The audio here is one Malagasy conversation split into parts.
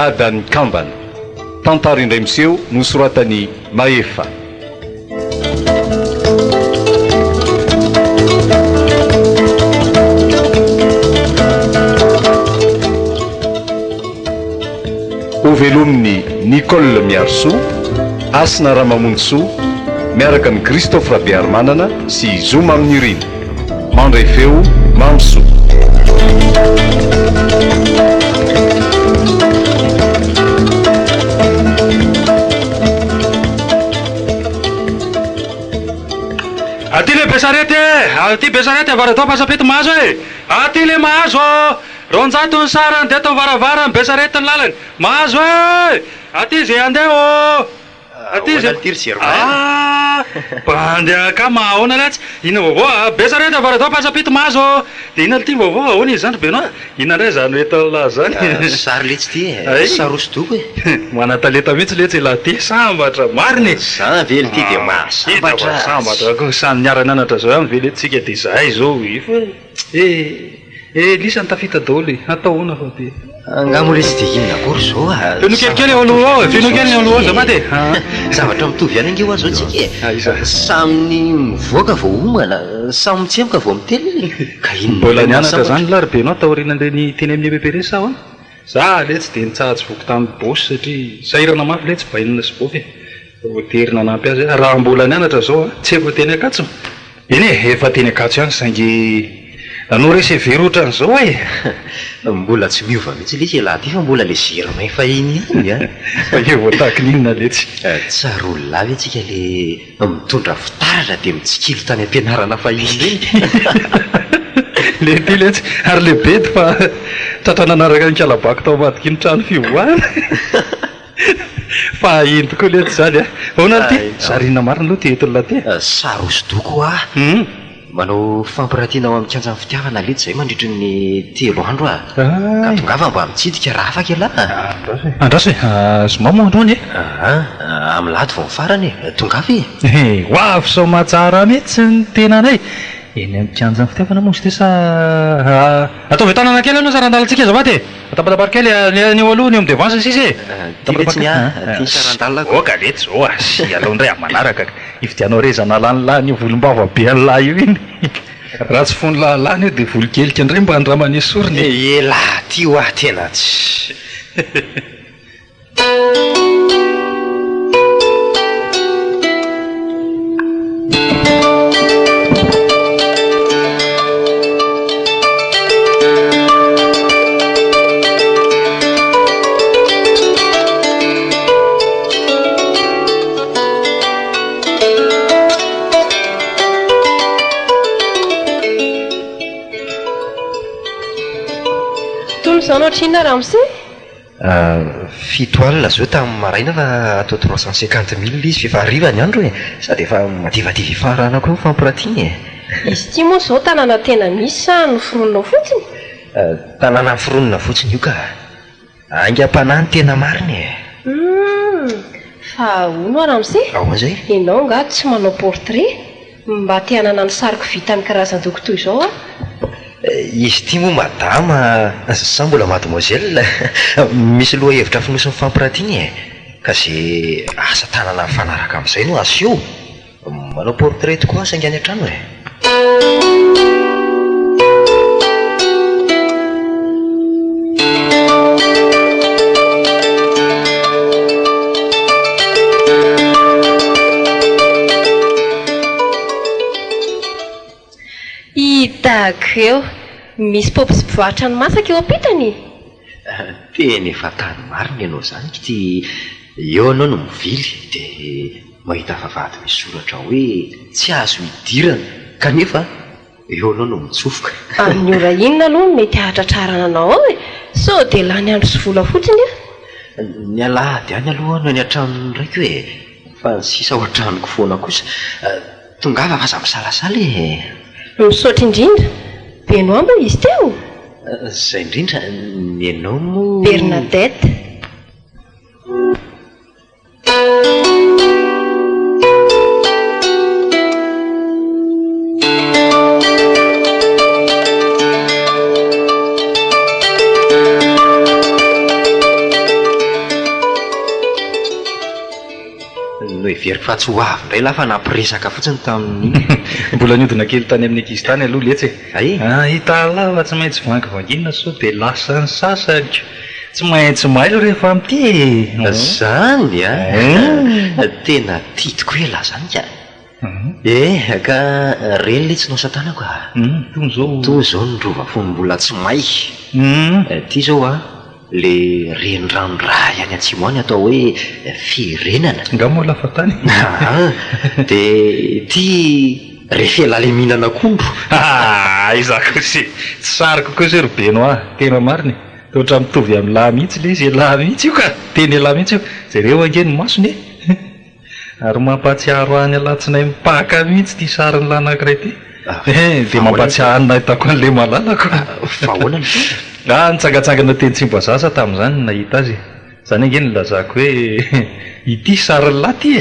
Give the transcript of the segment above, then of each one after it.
dadan'ny kambana tantara indray miseho nosoratany Maefa. Ho velominy Nicole Miarsoa, Asina Ramamonsoa, miaraka ny Christophe Rabiarmanana sy Zoma Amin'irina. Mandray feo Mamsoa. Aty le Besarety, aty Besarety avaratao pasapety mahazo e. Aty le mahazo, ronjato ny sarany de atao varavara ny Besarety ny lalany. Mahazo e, aty zay andeha aty zay. Bandia ka mahaona latsy. Ina vaovao Besarety avaratao pasapety mahazo. De ina ty vaovao ahoana izy zany beno. Ina ndray zany eto la zany. Sary letsy ty e. Sary hosodoko e. Mana-talenta mihitsy letsy la ty sambatra mariny. Zany vely ty de mahasambatra. Sambatra ko samy niara-nanatra zao amin'ny veletsika de zay zao ifa. Lisany tafita daholo atao ona fa ty. Angamo letsy de inona akory zao a. Feno kelikely eo aloha ao, feno kely eo aloha za maty. Zavatra mitovy ihany ange ho azo tsika e. Samy mivoaka vao homana, samy mitsemboka vao mitely. Ka inona mbola nianatra zany larobenao taorianan'ireny teny amin'ny EPPRS sao a. Za letsy de nitsahatsy voky tamin'ny bosy satria sahirana mafy letsy bainina sy bofy. Voaterina nampy azy raha mbola nianatra zao tsy efa teny Akatso. Eny e, efa teny Akatso ihany saingy anao resy very ohatran'izao e. Mbola tsy miova mihitsy letsy laha ty fa mbola le zerina efa iny ihany a. Fa io voatahaky n'inona letsy. Tsara olona avy antsika le mitondra fitaratra de mitsikilo tany am-pianarana fa iny reny. Le ty letsy ary lehibe ty fa tratra nanaraka ny kalabako tao ambadiky ny trano fivoahana. Fa ino tokoa letsy zany a. Ahoana ty? Sarina marina aloha ty eto la ty. Sary hosodoko a. Manao fampirantiana ao amin'ny kianjan'ny fitiavana letsy zay mandritra ny 3 andro a. Ka tongava mba mitsidika raha afaka iala. Andraso e, zoma moa androany e. Amin'ny lady vao mifarany e, tongava e. Hoavy sao mahatsara mihitsy ny tenanay. Eny amin'ny kianjan'ny fitiavana moa sy te sa ataovy tanana kely aloha sarandalantsika zavaty. Atapatapary kely ny eo aloha ny eo amin'ny devansa sisy e. Ty letsy ny a, ty sarandalina. Oka letsy zao a, sy alao ndray manaraka. Ividianao rezana lahnilahiny io volombava be an'lahy io iny. Raha tsy fony lahlahiny io dia volo-kelika indray mba andramany sorony. Laha ty ho a tena tsy. Anao trina Ramsy? 7 alina zao tamin'ny maraina fa atao 350,000 izy efa hariva ny andro e. Sady efa madivadivy ifarana koa fampirantiana e. Izy ty moa zao tanàna tena misy sa noforonina fotsiny? Tanàna foronina fotsiny io ka. Aingam-panahy ny tena mariny e. Fa ono Ramsy? Ahoana zay? Ianao nga tsy manao portrait mba te hanana ny sariko vita amin'ny karazan-doko toy izao a? Izy ty moa madama, sa mbola mademoiselle, misy loha hevitra finosin'ny fampirantiana e. Ka zay asa tanana mifanaraka amin'izay no aseho. Manao portrait tokoa saingy any an-trano e. Hitako eo, misy paopy sy mpivarotra ny masaka eo ampitany. Teny efa tany marina ianao zany ty eo anao no mivily dia mahita vavahady misy soratra hoe tsy azo hidirana kanefa eo anao no mitsofoka. Amin'ny ora inona aloha mety hahatratrarana anao ao e, sao dia lany andro sy vola fotsiny a. Ny alahady any aloha no any an-tranony ndraiky hoe fa ny sisa ao an-tranoko foana kosa. Tongava fa za misalasala e. Misaotra indrindra, benao ambo izy teo? Zay indrindra ny anao moa Bernadette. fa tsy ho avy indray lafa nampiresaka fotsiny tamin'iny. Mbola niodina kely tany amin'ny ankizy tany aloha letsy Ay? hita lava tsy maintsy vangivanginina so dia lasa ny sasatra tsy maintsy mailo rehefa amity Zany tena tia tokoa ela zany ka. Ka reny le tsy nosatanako tony zao to zao ny rova fony mbola tsy may. Ty zao le reniranoray any atsimo any atao hoe firenana. nga moa lafa tany dia ty rehefa ela le mihinana akondro. izako sy tsy sariko koa se robeno tena mariny toatra mitovy amin'ny lahy mihitsy le izy lahy mihitsy io ka teny lahy mihitsy io zareo angeny masony ary mampatsiaro any alatsinay mipaka mihitsy ty sariny lahy anankiray ty dia mampatsiahany nahitako an'le malalako Fa ahoana ny nitsangatsangana teny Tsimbazaza tamin'izany nahita azy zany angeny lazako hoe ity sariny lahy ty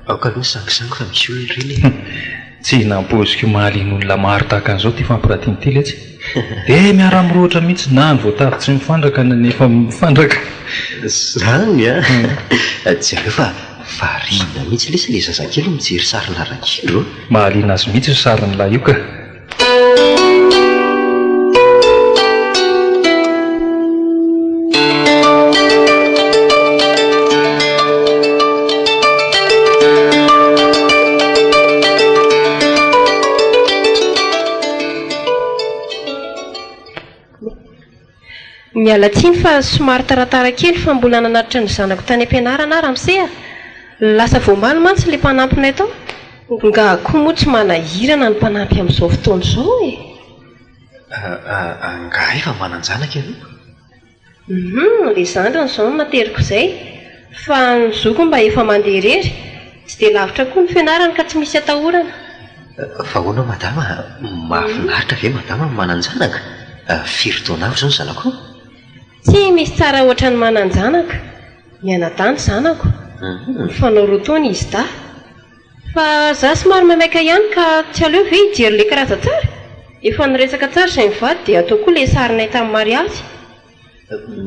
aoka aloha sangisangy fa misy olona reny tsy nampoziko mahalian'olona maro tahaka an'izao ty fampiratiany ty letsy dia miara miroatra mihitsy na ny voatavy tsy mifandraka nefa mifandraka zany jereo fa varina mihitsy lesy le zazakely mijery sarina rakilo mahaliana azy mihitsy io sariny lahy io ka miala tsiny fa somary taratara kely fa mbola nanatitra ny zanako tany am-pianarana ary amseha lasa voambaly mantsy le mpanampinay tao nga koa moa tsy manahirana ny mpanampy amin'izao fotoana izao nga efa mananjanaka le zandriny izao no nateriko izay fa ny zoko mba efa mandeha irery tsy dia lavitra koa ny fianarana ka tsy misy atahorana. Fa ahoana madama mahafinaritra ve madama mananjanaka firy taona avy zao ny zanako tsy misy tsara ohatra ny mananjanaka mianadany zanako fanao rotaona izy da fa za somary mamaika ihany ka tsy aleo ve hijery le karazatsara efa niresaka tsara izay mivady dia atao koa le sarinay tamin'ny mariazy.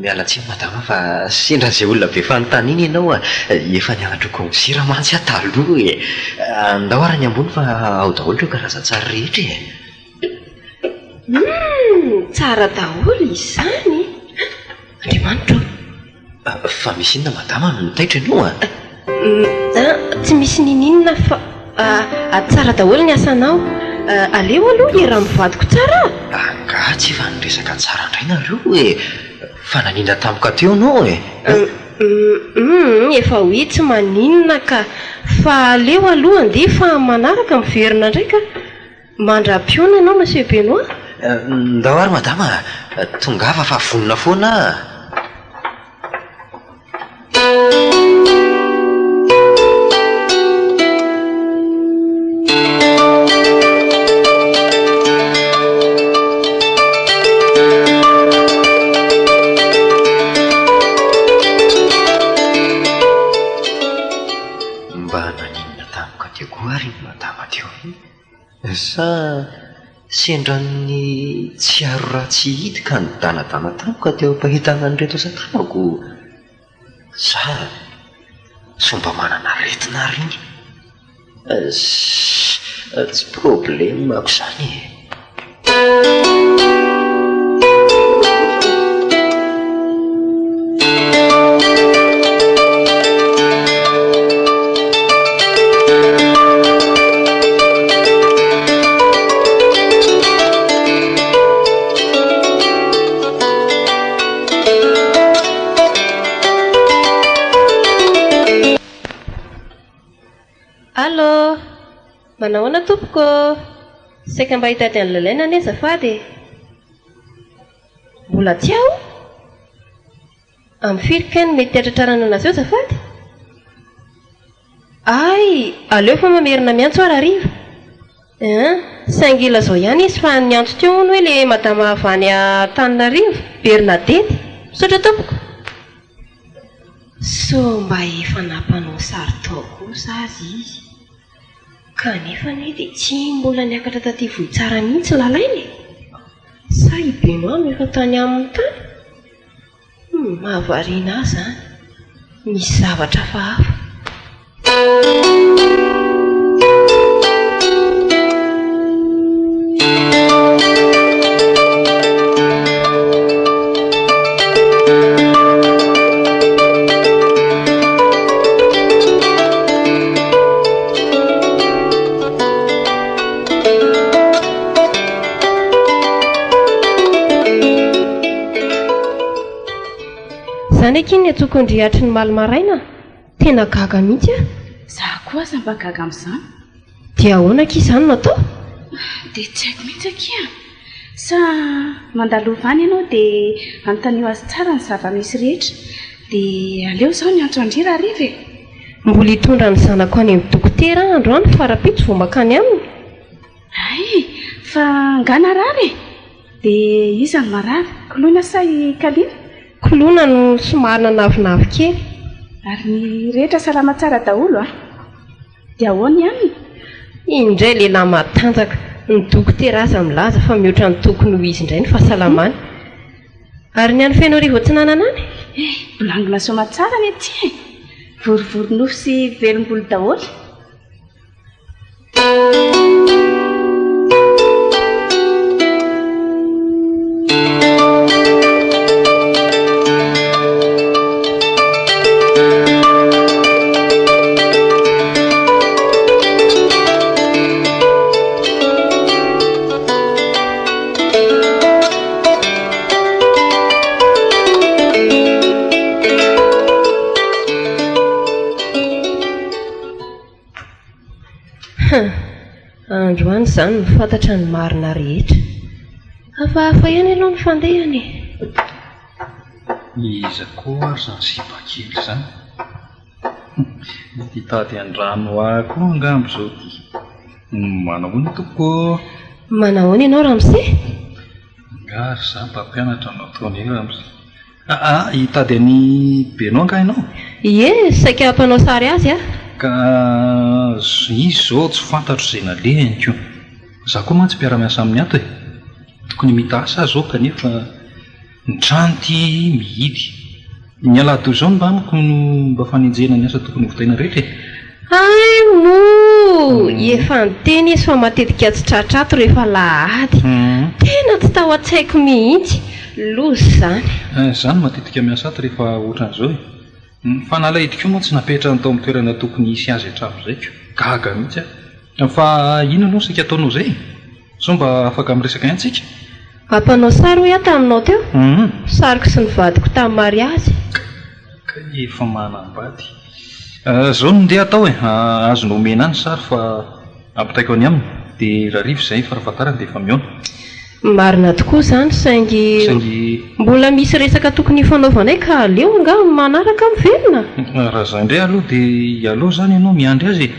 miala tsiny madama fa sendra zay olona be fanontaniana ianao efa nianatra konsira mantsy ataloha andao ara ny ambony fa ao daholo ireo karazan-tsara rehetra tsara daholo izy zany andriamanitra fa misy inona madama mitaitra ianao tsy misy nininona fa tsara daholo ny asanao aleo aloha era mivadiko tsara anga tsy efa niresaka tsara indray nareo fa nanindra tampoka teo anao efa hoe tsy maninona ka fa aleo aloha andeha fa manaraka miverina ndraika mandra-piona anao monsieur Benoît ndao ary madama tongava fa vonona foana sa sendran'ny tsiaro raha tsy hity ka nidanadana tampoka teo ampahitana nyreto asan-tanako sa somba manana retina riny tsy problème mako zany manahoana tompoko saika mba hitady any lalaina ane azafady mbola tsy aho amin'ny firikany mety teatratrarana anazy eo azafady ay aleo fa mamerina miantso ary ariva saingila zao ihany izy fa niantso teo hono hoe le madama avany Antananarivo Bernadette misaotra tompoko so mba efa nampanao sary taoko sazy izy kanefa ne dia tsy mbola niakatra taty vohitsara mihitsy lalainy sa Benoît no efa tany amin'ny tany mahavariana azy zany misy zavatra fa hafa Zany akiny ny atsokondrihatry ny malomaraina tena gaga mihitsy a. Za koa aza mba gaga amin'izany. Dia ahoana aky izany natao? Dia tsy haiko mihitsy aky a. Sa mandalovany ianao dia anontaniao azy tsara ny zava-misy rehetra dia aleo izao ny antso andrira hariva e. Mbola hitondra ny zanako any amin'ny dokotera androany farapitso vao makany aminy. Ay, fa ngana rary e. Dia iza ny marary? Koloina sa i Kaliana? Kolona no somary navinavy kely. Ary ny rehetra salama tsara daholo a. Dia ahoana ihany? Indray lehilahy matanjaka ny dokotera aza milaza fa mihoatra ny tokony ho izy indray ny fahasalamany. Ary ny any feno rivo tsy nananany? Bolangona soma tsara ny aty e. Vorovoronofo sy velom-bolo daholo. Androany izany mifantatra ny marina rehetra. Hafahafa ihany aloha ny fandehany. Iza koa ary zany sipakely izany. Hitady an-drano ako angambo izao ty. Manahoana tompoko? Manahoana ianao Ramose? Ngary za mpampianatra no ataony Ramose. Hitady any benao anga ianao? Ie, saika hampanao sary azy a. Ka izy izao tsy fantatro izay nalehany koa. Za koa mantsy mpiara-miasa amin'ny ato e. Tokony mitasa zao kanefa ny trano ty mihidy. Ny alahady izao mba amiko no mba fanenjena ny asa tokony hovidaina rehetra e. Ay mo! Efa nyteny izy fa matetika tsy tratrato rehefa lahady. Tena tsy tao an-tsaiko mihitsy. Lozy izany. Izany matetika miasa ato rehefa ohatran'izao e. Fa nalahidiko moa tsy napetrany tao amin'ny toerana tokony hisy azy hatravo izay ko. Gaga mihitsy a. Fa inona no saika ataonao izay? Sao mba afaka miresaka ihany Ampanao sary hoe taminao teo? Sariko sy ny vadiko tamin'ny mariazy. Ka efa manambady. Zao no ndeha atao e. Azo nomena any sary fa ampitaiko any aminy. Dia raha rivo izay farafahatarany dia efa mihaona. Marina tokoa izany saingy mbola misy resaka tokony fanaovanay ka aleo anga manaraka mivelona. Raha izay indray aloha dia aleo izany ianao miandry azy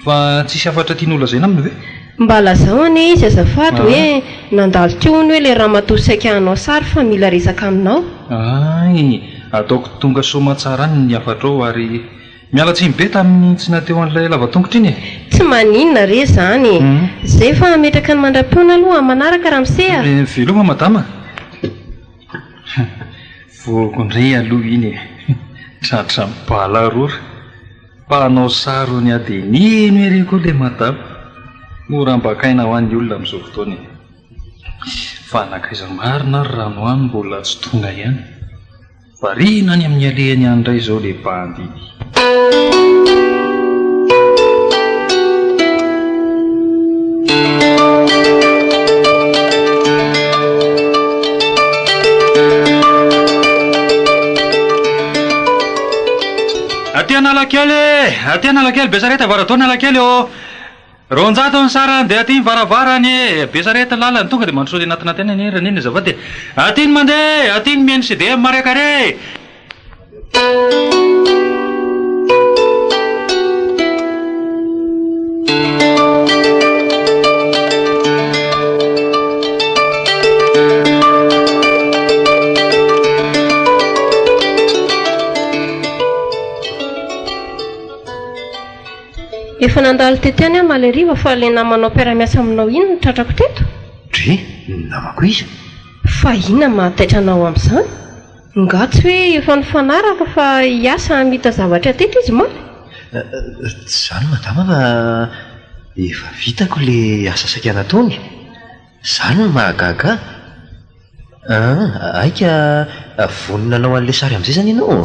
fa tsisy afatra tiany olazaina aminy ve? Mba lazao anie izy azafady hoe nandalo teo ny hoe ilay ramatoa saika hanao sary fa mila resaka aminao. Ay, ataoko tonga soma tsara any ny afatrao ary miala tsiny be tamin'ny tsy nateo an'ilay lavatongotra iny e. Tsy maninona re izany. Izay fa metraka ny mandram-piona aloha manaraka Ramose a. Veloma madama. Voakondray aloha iny e. Tratra mibalarora. Mpanao sary ny adenino ery koa ilay madama. Mora mbakaina ho an'ny olona amin'izao fotoana. Fa nakaiza marina ary rano any mbola tsy tonga ihany. Variana any amin'ny alehany any indray izao ilay bandy. Aty analakely Besareta varadona analakely o. Ronjato ny sarany dia aty ny varavarany Besareta lalany tonga dia mandrosoly anatinatena ny raneny azafady. Aty ny mandeha, aty ny mihaino CDM mariakare. Efa nandalo teto any maleriva fa ilay namanao mpiara-miasa aminao iny ny tratrako teto. Dre, namako izy. Fa inona mahataitra anao amin'izany? Ngatsy hoe efa nifanaraka fa hiasa hamita zavatra teto izy maly. Zany madama fa efa vitako le asa sakana taony. Zany no mahagaga. Aika voninanao an'ilay sary amin'izay zany ianao.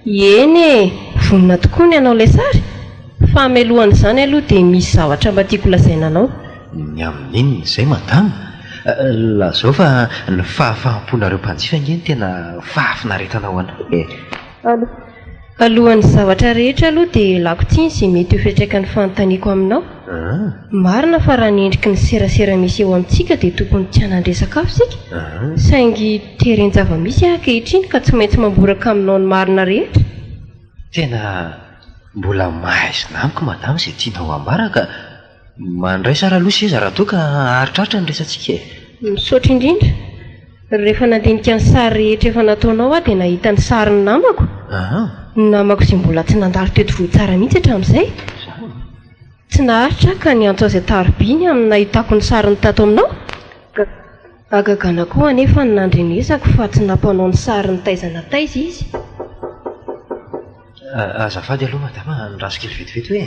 Eny e, vonina tokoa ny anao ilay sary. Fa melohan'izany aloha dia misy zavatra mba tiako lazaina anao. Ny amin'inona izay madama? Lazao fa ny fahafahamponareo mpanjifa ngeny tena fahafinaretanao anay. Alohan'ny zavatra rehetra aloha dia lako tiany izay mety ho fiantraikan'ny fanontaniako aminao. Marina fa raha ny endriky ny serasera misy eo amintsika dia tokony tianandresaka afo sika. Saingy tereny zava-misy ankehitriny ka tsy maintsy mamboraka aminao ny marina rehetra. Tena mbola mahaizina amiko madama izay tianao ambaraka. Mandray sara aloha seza raha toa ka aritraritra ny resantsika. Misaotra indrindra. Rehefa nandinika ny sary rehetra efa nataonao dia nahita ny sarin'ny namako. Ny namako izay mbola tsy nandalo teto vohitsara mihitsy hatramin'izay. Tsy naharitra ka niantso azy ataribiny amin'ny nahitako ny sariny tato aminao. Agagana koa anefa ny nandrenesako fa tsy nampanao ny sariny taizana taiza izy. Azafady aloha madama, niraso kely vetivety hoe.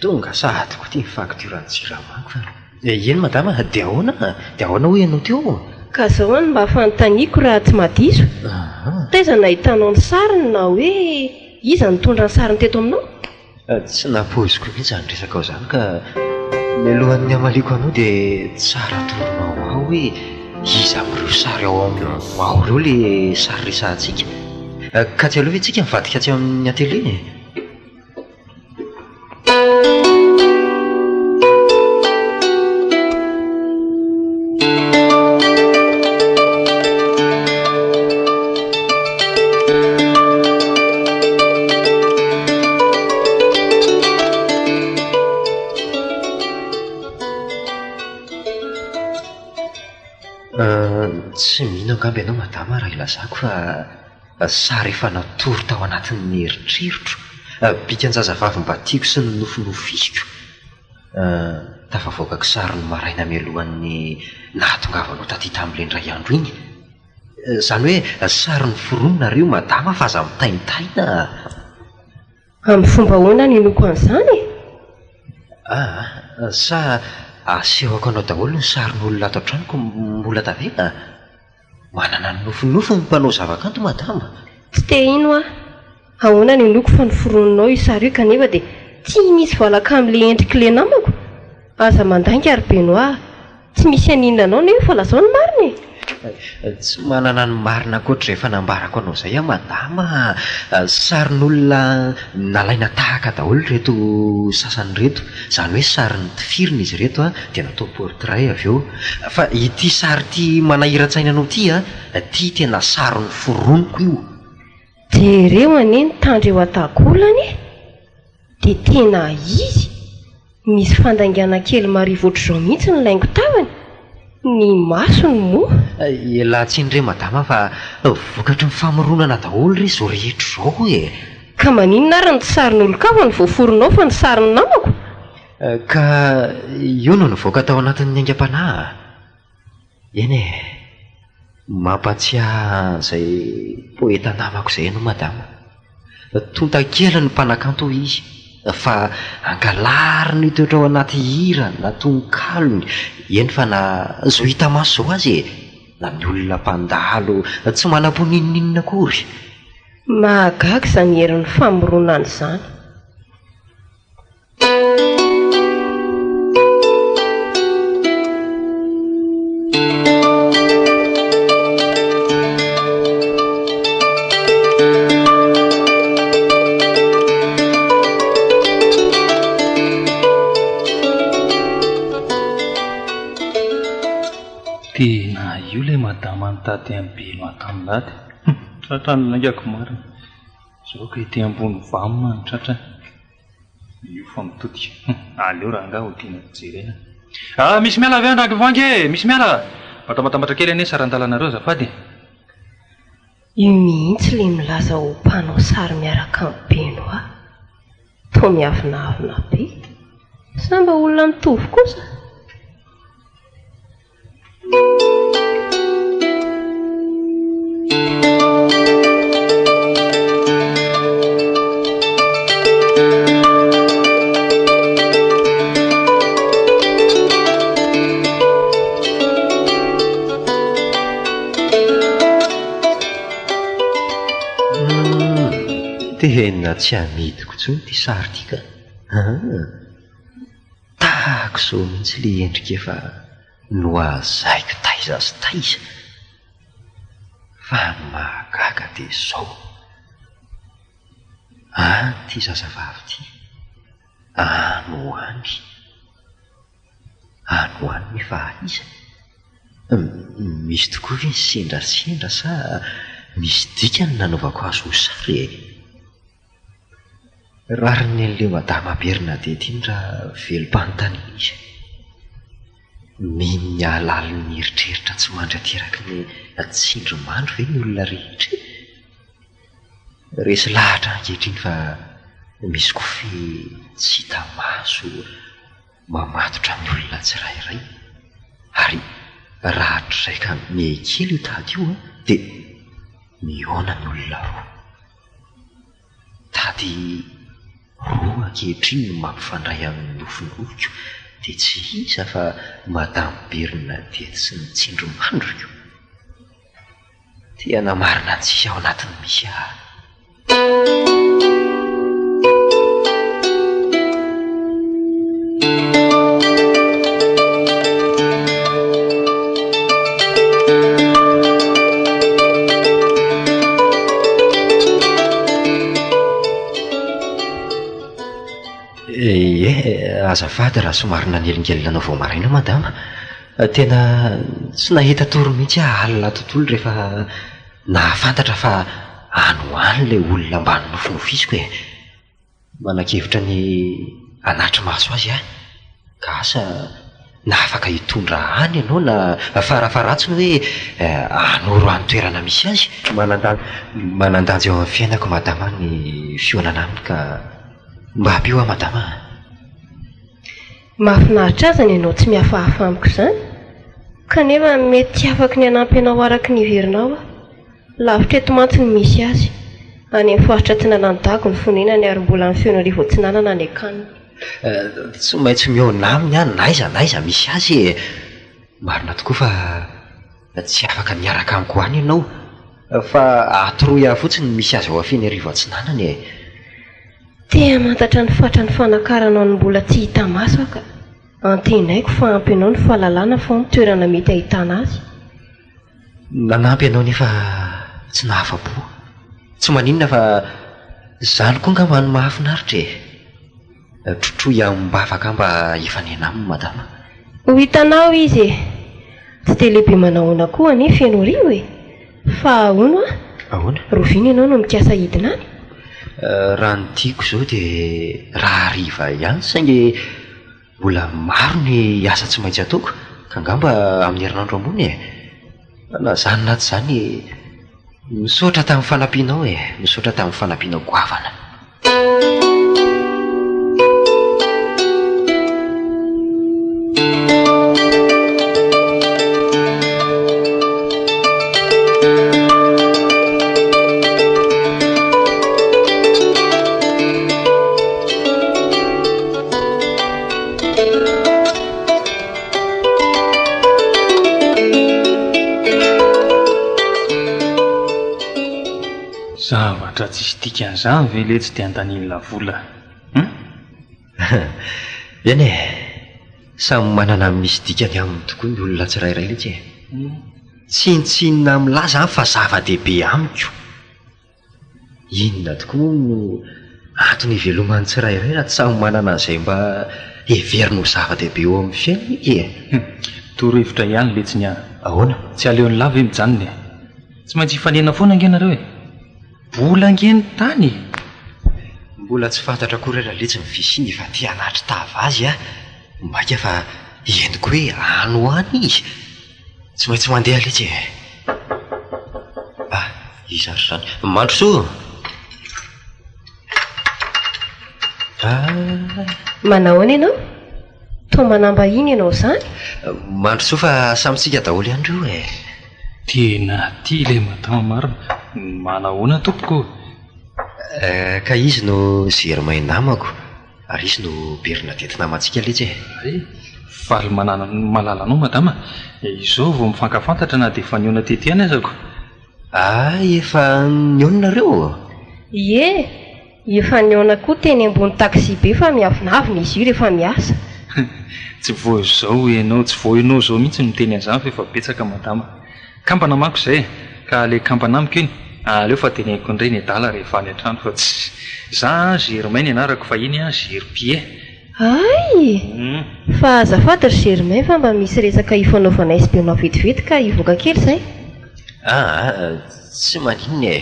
Tonga sady koa tia fakturany siramako fa. Eny madama, dia ahoana hoe ianao teo? Ka zao any mba fanontaniako raha tsy madiso. Taiza nahitanao ny sariny na hoe iza nitondra ny sariny teto aminao? Tsy napoiziko mihitsy zany resaka ao zany ka mialohan'ny amaliko anao dia tsara toronao ao hoe iza amin'ireo sary ao ireo le sary resantsika. Ka tsy aloha ve tsika mivadika atsy amin'ny atelier? Tsy mino angamby ianao madama raha ilazako fa sary efa natory tao anatin'ny eritreritro. Pikan-jazavavy mba tiako sy ny nofinofisiko. Tafavoakako sary ny maraina mialohan'ny nahatongavanao taty tamin'ilay indray andro iny. Izany hoe sary ny forononareo madama fa aza mitaintaina. Amin'ny fomba ahoana ny noko an'izany? Sa asehoko anao daholo ny sarin'olona ato an-tranoko mbola tavela. Manana ny nofinofy ny mpanao zavakanto madama. Tsy te ino aho. Ahoana ny noko fa ny forononao io sary io kanefa dia tsy misy valaka amin'ilay endrik'ilay namako. Aza mandainga ary beno aho. Tsy misy aninona anao nefa fa lazao ny marina e. Tsy manana ny marina koatra rehefa nambarako anao izay madama. Sarin'olona nalaina tahaka daholo reto sasany reto. Izany hoe sarin'ny tifirina izy reto dia natao portrait avy eo. Fa ity sary ity manahirantsaina anao ity tena sarin'ny foronoko io. Jereo anie nitandreo atakolany e. Dia tena izy. Misy fandaingana kely marivo ohatr'izao mihitsy ny laingo tavany. Ny masony moa. Latsiny re madama fa vokatry ny famoronana daholo re izao rehetra izao e. Ka maninona ary ny tsy sarin'olon-kafa ny voaforonao fa ny sariny namako? Ka io no nivoaka tao anatin'ny aingam-panahy. Eny e, mampatsiahy izay poeta namako izay ianao madama. Tonta-kela ny mpanakanto izy fa angalary ny toetra ao anaty hira na tonkalony. Eny fa na zao hita maso zao azy e, na ny olona mpandalo tsy manam-poninninina akory. Mahagaga izany herin'ny famoronana izany. Tena io ilay madama nitaty ambeno atamin'laty. Tratrany naingako marina. Izao ka ety ambony vamona ny tratrany. Io fa mitotika. Aleo raha ngaho tiana jerena. Misy miala avy andraky vangy e, misy miala. Matamatambatra kely anie saran-dalanareo azafady. Io mihitsy ilay milaza ho mpanao sary miaraka amin'ny beno aho. Toa miavinaavina be. Samba olona mitovy kosa. tsy amidiko tsony ty sary ty ka tahako izao mihitsy le endrika efa noazaiko taiza sy taiza fa mahagaga dia izao ty zazavavy ty anoany efa iza misy tokoa ve ny sendrasendra sa misy dikany nanaovako azy ho sary rariny an'ilay madama Bernadette iny raha velom-panontaniana izy mino ny alalin'ny eritreritra tsy mandry ateraky ny tsindromandro ve ny olona rehetra resy lahatra ankehitriny fa misy kofe tsy hita maso mamatotra amin'ny olona tsirairay ary raha traika mihekely io tady io dia mihoana ny olona roa tady roa ankehitriny no mampifandray amin'ny nofinofiko dia tsy iza fa madame Bernadette sy ny tsindromandro dia namarina antsika ao anatin'ny misy ary azafady raha somary nanelingelina vao maraina madama tena tsy nahita toro mihitsy alina tontolo rehefa nahafantatra fa anoany ilay olona ambany nofinofisiko manan-kevitra ny anatry maso azy ka asa na afaka hitondra any ianao na farafaratsiny hoe anoro any toerana misy azy manandanjy eo amin'ny fiainako madama ny fionana aminy ka mba ampio madama mahafinaritra azy ny ianao tsy mihafahafa amiko izany kanefa mety afaka ny anampy ianao araka ny iverinao lavitra eto mantsy ny misy azy any amin'ny faritra tsy nanandago ny fonenany ary mbola ny feon'ilay vao tsy nanana any akaniny tsy maintsy mihaona aminy any naiza misy azy marina tokoa fa tsy afaka miaraka amiko any ianao fa atoroy ahy fotsiny misy azy ao afeny arivo atsinanany tea mantatra ny fatra ny fanakaranao ny mbola tsy hita maso aka antenaiko fa ampy ianao ny fahalalana fa ny toerana mety ahitana azy nanampy ianao nefa tsy nahafa-po tsy maninona fa zany koa nga mano mahafinaritra trotroy mba afaka mba efanena aminy madama ho hitanao izy tsy dia lehibe manahoana koa anefa ianao rio fa ahono ahoana rovina ianao no mikasa hidina any raha ny tiako izao dia raha hariva ihany saingy mbola maro ny asa tsy maintsy ataoko ka ngamba amin'ny herinandro ambony na zany naty izany misaotra tamin'ny fanampianao misaotra tamin'ny fanampianao goavana zavatra tsisy dikan'izany ve le tsy dia an-tanilina vola eny samy manana misy dikany aminy tokoa ny olona tsirairay letsy tsinitsinina amin'lahy zany fa zava-dehibe amiko inona tokoa no antony hiveloman'ny tsirairay raha tsy samy manana an'izay mba heverino zava-dehibe eo amin'ny fiainana torohevitra ihany letsy ny ahoana tsy aleon'ny lava hoe mijanony tsy maintsy hifanena foana angenareo mbola angeny tany mbola tsy fantatra koa raha letsy ny visiny efa ty anatry tava azy mbaika fa endiko hoe ano any izy tsy maintsy mandeha letsy izary zany mandrosoa manahoana ianao to manambahiny ianao zany mandrosoa fa samytsika daholo ihany reo tena ty ilay madama maro manahoana tompoko ka izy no Germain namako ary izy no Bernadette namantsika letsy faly malala anao madama izao vao mifankafantatra na dia efa niona tetehany azako efa nionareo ie efa niona koa teny ambony taxi be fa miavinavina izy io rehefa miasa. Tsy voa zao ianao tsy voa ianao zao mihitsy miteny an'izany fa efa betsaka madama. Kampana manko izay ka le kampana amiko iny aleo fa teneko indray ny adala rehefa any an-trano fa tsy za Germain anarako fa iny a Gerpie. Ay fa azafady ry Germain fa mba misy resaka ifanaovana espionnage vetivety ka ivoaka kely izay. Tsy maninona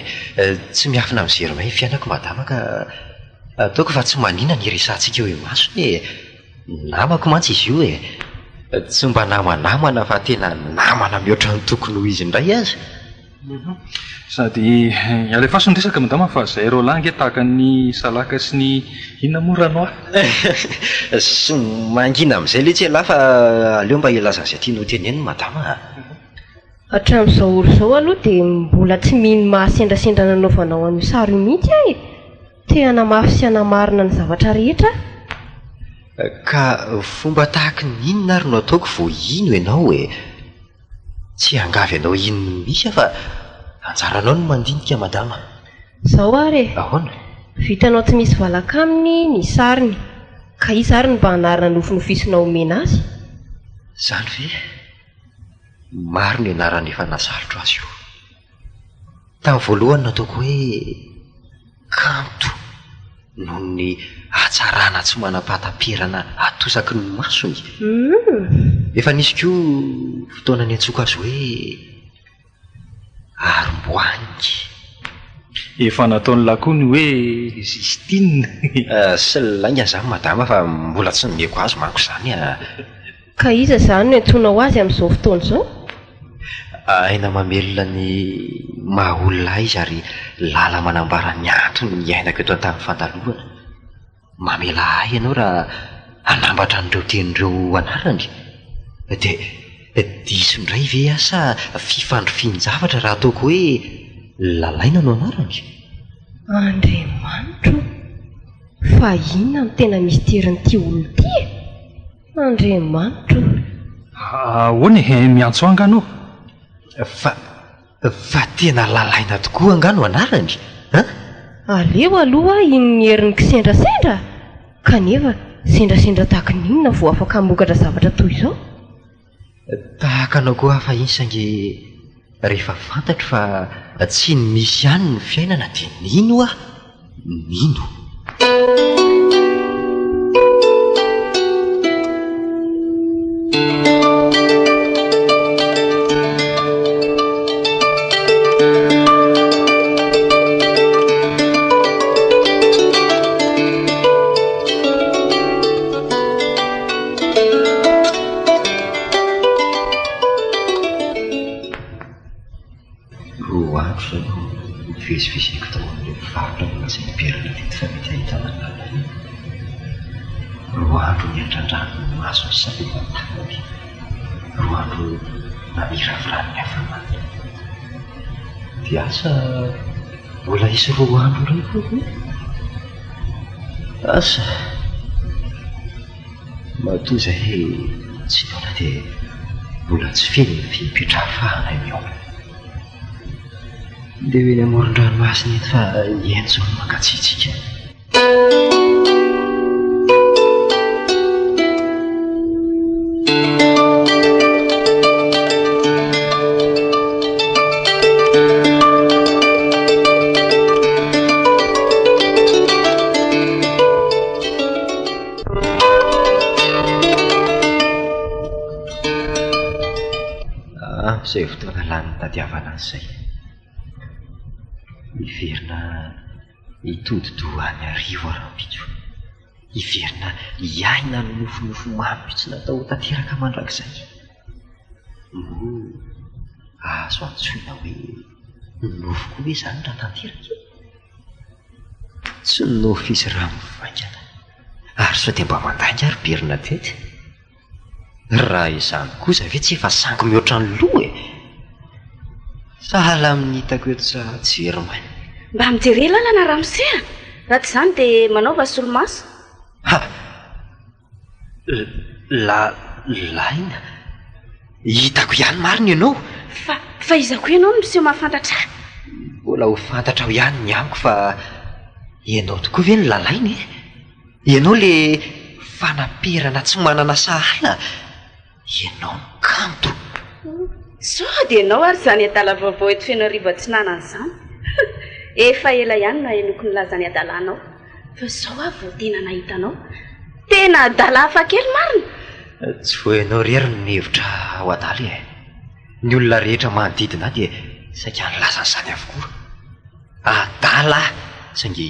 tsy miafina amin'ny Germain fiainako madama ka ataoko fa tsy maninona ny resantsika eo masony namako mantsy izy io tsy mba namanamana fa tena namana mihoatra ny tokony ho izy indray azy. Sady alefaso ny resaka madama fa zay rolangy tahaka ny salaka sy ny inona moranoa. Sy mangina amin'izay le tsy ela fa aleo mba ilazan'izay tianao teneny madama. Hatramin'izao olo izao aloha dia mbola tsy mino mahasendrasendra nanaovanao an'io sary io mihitsy ahy. Te hanamafy sy hanamarina ny zavatra rehetra. Ka fomba tahaka ny inona ary no ataoko vao ino ianao tsy hangavy anao inony misy fa anjaranao no mandinika madama. Zao ary ahoana? Vitanao tsy misy valaka aminy ny sariny ka izy ary mba hanarina nofinofisinao omena azy. Zany ve? Maro ny anarany efa nasalotra azy io. Tamin'ny voalohany nataoko hoe kanto noho ny hatsarana tsy manam-pahatam-perana atosaky ny masony. Efa nisy koa fotoana ny antsoako azy hoe aromboangy. Efa nataony lakony hoe Justine. Sy lainga zany madama fa mbola tsy nomeko azy manko zany Ka iza zany no antsoinao azy amin'izao fotoana izao? Aina mamelona ny maha-olona izy ary lala manambara ny antony ny ainako eto an-tamin'ny fandalohana. Mamela ahy ianao raha hanambatra an'ireo tenin'ireo anarany. Dia diso indray ve asa fifandrofian-javatra raha ataoko hoe lalaina no anarany? Andriamanitro, fa inona no tena misterin''ity olona ity? Andriamanitro. Ahoana miantso angano? Fa tena lalaina tokoa angano anarany? Aleo aloha iny ny herin'ny kisendrasendra kanefa sendrasendra tahaka n'inona vao afaka hamokatra zavatra toy izao? Tahaka anao koa fa iny saingy rehefa fantatro fa tsy ny misy ihany ny fiainana dia nino nino. Fizik tao amin'ireo mpivarotra mbola tsy miperana teto fa mety ahitana lalana. Roa andro ny andrandrano ny maso ny sady mantanany. Roa andro namiravirany ny hafanana. Dia asa mbola isy roa andro iray koa. Asa matoa izay tsy taona dia mbola tsy feno ny fipetrahafahana eo. Dia hoe ny amoron-dranomasina eto fa hientso ny mangatsiatsika. Izay fotoana lany tadiavana an'izay. Iverina hitodi-doha any arivo aram-pitso. Iverina hiaina ny nofinofo mamy tsy natao tanteraka mandrakizay. Azo antsoina hoe nofo koa hoe izany raha tanteraka. Tsy nofo izy raha mivaingana. Ary sao dia mba mandainga ary berina tety. Raha izany kosa ve tsy efa sango mihoatra ny loha sahala amin'ny hitako eto sa Germain. Mba mijery lalana Ramsea. Raha tsy izany dia manaova solomaso. Laina hitako ihany marina ianao. Fa izako ianao no miseho mahafantatra. Mbola ho fantatra ho ihany ny amiko fa ianao tokoa ve ny lalainy ianao le fanamperana tsy manana sahala ianao kanto sao dia ianao ary izany adala vaovao eto Fianareva tsy nanana izany efa ela ihany na enoko ny lazany adalanao fa sao avy vao tena nahitanao tena adala hafa kely marina tsy vo ianao rery ny hevitra ao adaly ny olona rehetra manodidina dia saika nylazan'izany avokoa adala saingy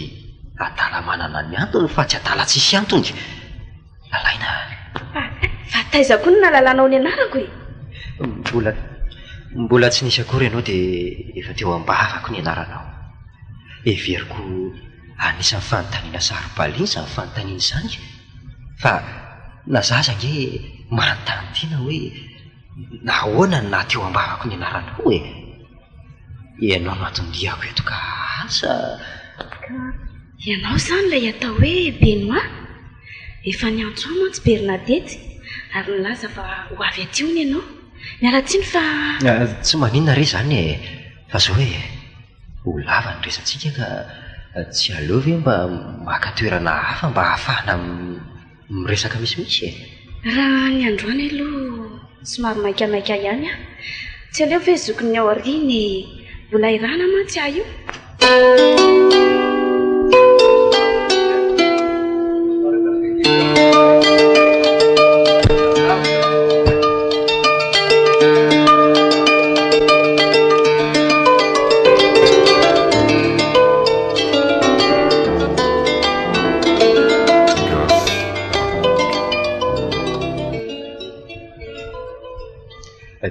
adala manana ny antony fa tsy adala tsisy antony lalaina fa taiza koa no nalalanao ny anarako e mbola tsy nisy akory ianao dia efa teo ambavako ny anaranao everiko anisan'ny fanontaniana sarobaliana izany fanontaniana izany fa nazaza nge manontany tena hoe nahoana ny nahateo ambavako ny anaranao e ianao no atondriako eto ka asa ianao izany ilay atao hoe Benoît efa niantso ao mantsy Bernadette ary nilaza fa ho avy aty hony ianao miala tsiny fa tsy maninona re zany e fa zao hoe ho lava ny resantsika ka tsy aleo ve mba maka toerana hafa mba hahafahana miresaka misimisy e raha ny androany aloha somary maikamaika ihany a tsy aleo ve zokony ao ariny mbola irana mantsy ah io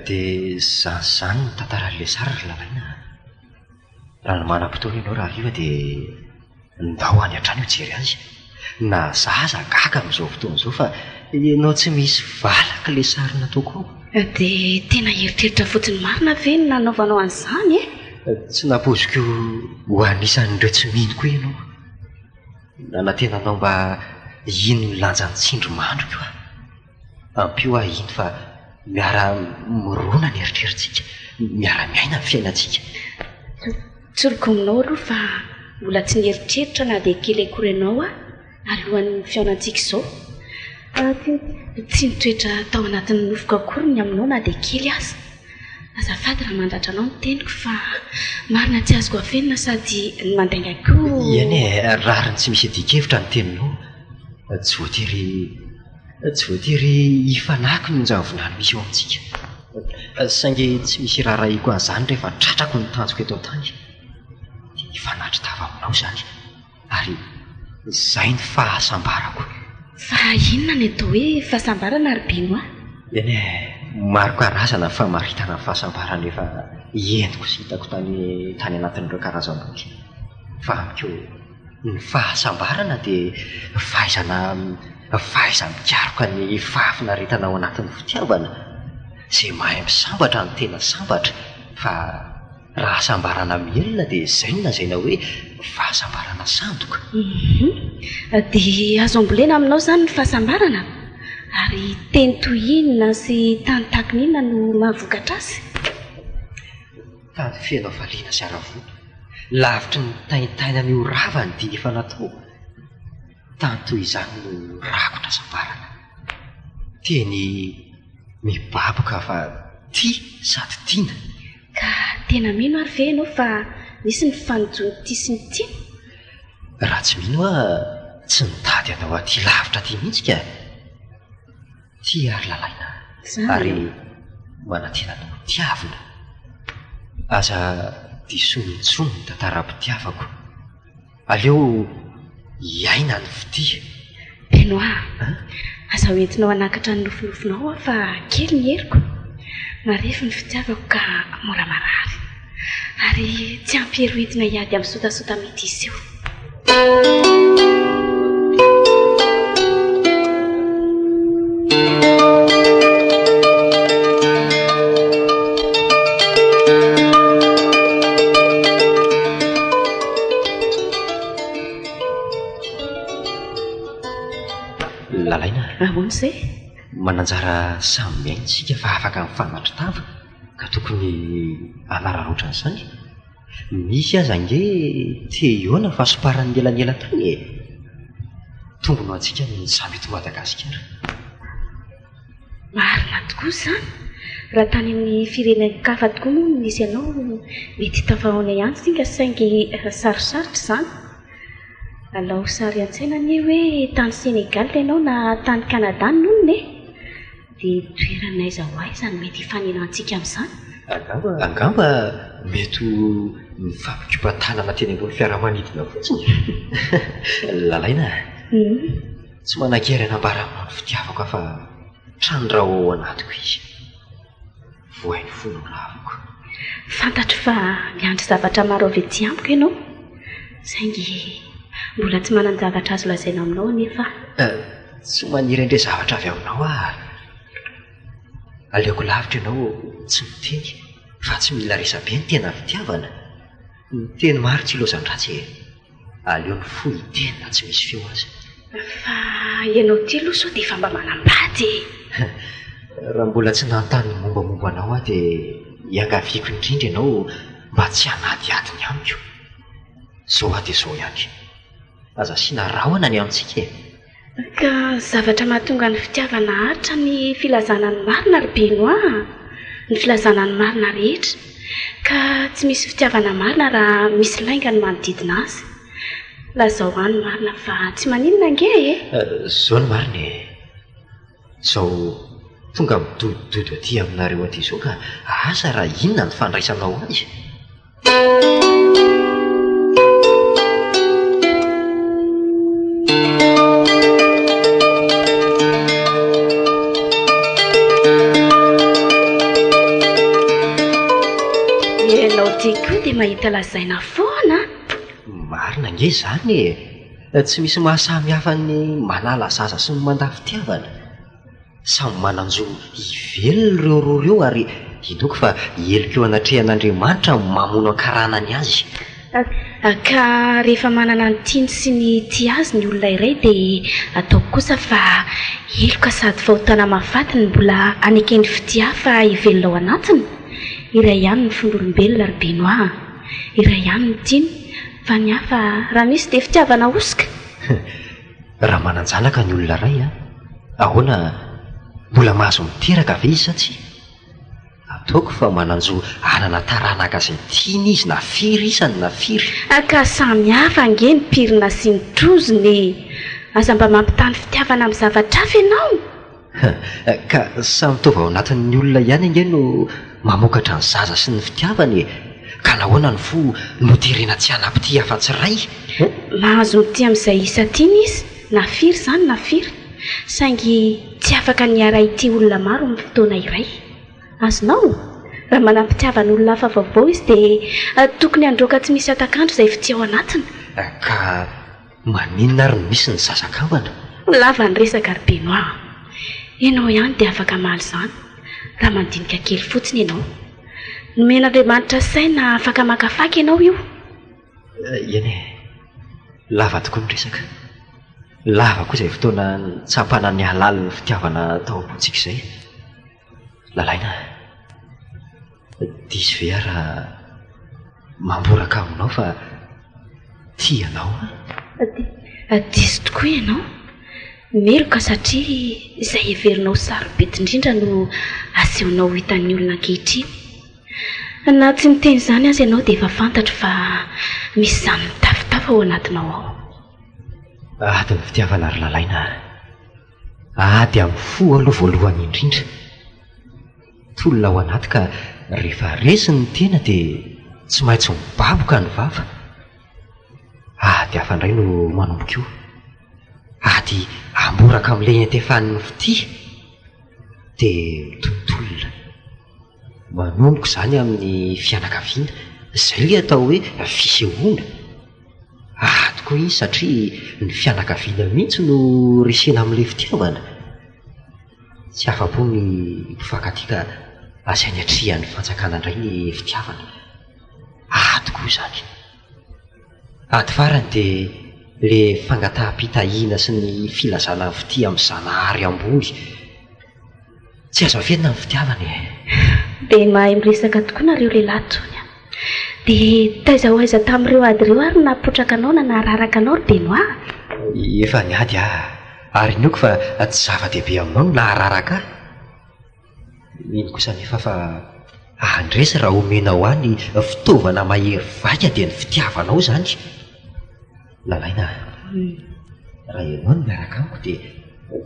dia zany ny tantaran'ilay sary ry lalaina raha ny manam-potoana ianao raha viva dia ndao any an-trano hijery azy na zaza gaga amin'izao fotoana izao fa ianao tsy misy valaka ilay sary nataoko ao dia tena heritreritra fotsiny marina ve ny nanaovanao an'izany e tsy napoziko ho anisan'ireo tsy mino koa ianao nanatenanao mba ino ny lanjan'ny tsindromandro io ampio ah ino fa miara mirona ny eritrerintsika miara miaina ny fiainantsika tsolokominao aloha fa mbola tsy nieritreritra na dia kely akory ianao a alohan'ny fiainantsika izao tsy nitoetra tao anatin'ny nofoko akory ny aminao na dia kely aza azafady raha mandratra anao ny teniko fa marina tsy azoko afenina sady ny mandainga koa iany e rariny tsy misy adikevitra ny teninao tsy voatery hifanako ny onjanyvinany misy eo amintsika saingy tsy misy raha rahiko an'izany rehefa tratrako ny tanjoko eto an-tany dia hifanatry tava aminao izany ary izay ny fahasambarako fa inona ny atao hoe fahasambarana ary Benoît eny e maro karazana famaritana ny fahasambarana efa entiko sy hitako tany anatin'ireo karazam-boky fa amiko ny fahasambarana dia fahaizan-mikaroka ny fahafinaretana ao anatin'ny fitiavana izay mahay misambatra ny tena sambatra fa raha sambarana mielona dia izay nazayna hoe fahasambarana sandoka dia azo ambolena aminao izany ny fahasambarana ary teny tohinona sy tany takoninona no mahavokatra azy tany fiainao valiana sy aravoto lavitry ny taintaina ny orava ny dia efa natao tany toy izany no rakotra sambarana teny mibaboka fa tia sady tiana ka tena mino ary ve ianao fa nisy ny fanojony tia sy ny tiana raha tsy mino a tsy nitady anao aty lavitra ty mihitsy ka tia ary lalaina ary manantenanao tiavina aza disonitsony ny tantara-pitiavako aleo iaina ny fitia Benoît aza hoentinao anakatra ny nofinofinao a fa kely ny heriko marefy ny fitiavako ka mora marary ary tsy ampiery hoentina hiady amin'ny sotasota mety izy eo lalaina ahoana izay mananjara samy miaintsika fa afaka mifanatry tava ka tokony anararoatra n'izany misy aza nge te eona fa soparany elanela tany e tombono antsika ny samby eto Madagasikara. Marina tokoa izany. Raha tany amin'ny firenenkafa tokoa moa misy ianao mety tafahoana ihany singa saingy sarosarotra izany. Alao sary an-tsaina anie hoe tany Sénégal ianao na tany Canada nonony e dia toerana aiza ho aiza no mety hifaninantsika amin'izany. Angamba mety mifampikopatana teny ambony fiaramanidina fotsiny. Lalaina tsy manan-kery anambara amina ny fitiavako fa trandraho ao anatiko izy voainy fona milavako. Fantatro fa miandry zavatra maro avy ety amiko ianao saingy mbola tsy manan-javatra azo lazaina aminao anefa. Tsy maniry indray zavatra avy aminao aleoko lavitra ianao tsy miteny fa tsy mila resabe ny tena fitiavana. Ny teny maro tsy ilozan-dratsy aleo ny fohy tena tsy misy feo azy. Fa ianao ty aloha sao dia efa mba manambady. Raha mbola tsy nanontany mombamomba anao dia iangaviako indrindra ianao mba tsy hanaty adiny amiko. Zao dia zao ihany. Aza asiana rahona ny amintsika Ka zavatra mahatonga ny fitiavana haritra ny filazana ny marina ry Benoît, ny filazana ny marina rehetra. Ka tsy misy fitiavana marina raha misy lainga ny manodidina azy. Lazao any marina fa tsy maninona nge e? Zao ny marina e. Zao tonga midodododo aty aminareo aty zao ka asa raha inona ny fandraisanao azy? Koa dia mahita lazaina foana. Marina nge izany e. Tsy misy mahasamihafa ny manala zaza sy ny mandafitiavana. Samy mananjo ivelona ireo roa ireo ary hinoko fa heloko eo anatrehan'Andriamanitra mamono ankaranany azy. Ka rehefa manana ny tiany sy ny tia azy ny olona iray dia ataoko kosa fa heloka sady fahotana mahafatiny mbola anekeny fitia fa ivelona ao anatiny. Iray ihany ny fondolombelona ry Benoît, iray ihany ny tiany fa ny hafa raha misy dia fitiavana osika. Raha mananjanaka ny olona ray ahoana mbola mahazo miteraka ve izy sa tsy? Ataoko fa mananjo anana taranaka izay tiany izy na firy isany na firy. Ka samy hafa nge ny pirina sy ny trozony. Aza mba mampitany fitiavana amin'ny zavatra hafa ianao. Ka samy mitovy ao anatin'ny olona ihany nge no mamokatra ny zaza sy ny fitiavany ka nahoana ny fo noterena tsy hanampity afa-tsy ray. Mahazo mity amin'izay isa tiany izy na firy izany na firy saingy tsy afaka niara ity olona maro amin'ny fotoana iray. Azonao raha manampitiavan'olona hafa vaovao izy dia tokony androaka tsy misy atakandro izay fiti ao anatiny. Ka maninona ary no misy ny zazakambana? Lava ny resaka ry Benoît. Ianao ihany dia afaka maly izany raha mandinika kely fotsiny ianao. Nomen'Andriamanitra saina afaka makafaky ianao io. Eny lava tokoa ny resaka. Lava koa izay fotoana tsapana ny halali ny fitiavana tao am-pontsika izay. Lalaina diso ve raha mamboraka aminao fa tia anao? Diso tokoa ianao. Meloka satria izay heverinao sarobidy indrindra no asehonao hitan'ny olona ankehitriny. Na tsy miteny izany azy ianao dia efa fantatro fa misy izany mitafitafa ao anatinao ao. Ady ny fitiavana ry Lalaina. Ady amin'ny fo aloha voalohany indrindra. Tolona ao anaty ka rehefa resy ny tena dia tsy maintsy mibaboka ny vava. Ady hafa indray no manomboka io. Ady amboraka amin'ilay entefan'ny fitia dia tontolona. Manomboka izany amin'ny fianakaviana izay ilay atao hoe fisehoana. Ady koa izy satria ny fianakaviana mihitsy no resena amin'ilay fitiavana. Tsy afa-po ny mpifankatia ka asainy atrihan'ny fanjakana indray ny fitiavana. Ady koa izany. Ady farany dia ilay fangataham-pitahiana sy ny filazana ny fitia amin'ny zanahary ambony. Tsy azo afenina ny fitiavana e. Dia mahay miresaka tokoa nareo lehilahy tony. dia taiza ho aiza tamin'ireo ady ireo ary napotraka anao na nararaka anao ry Benoît? Efa niady ary nioko fa tsy zava-dehibe aminao no nahararaka iny kosa nefa fa andresy raha omenao any fitaovana mahery vaika dia ny fitiavanao zany. Lalaina raha ianao no miaraka amiko dia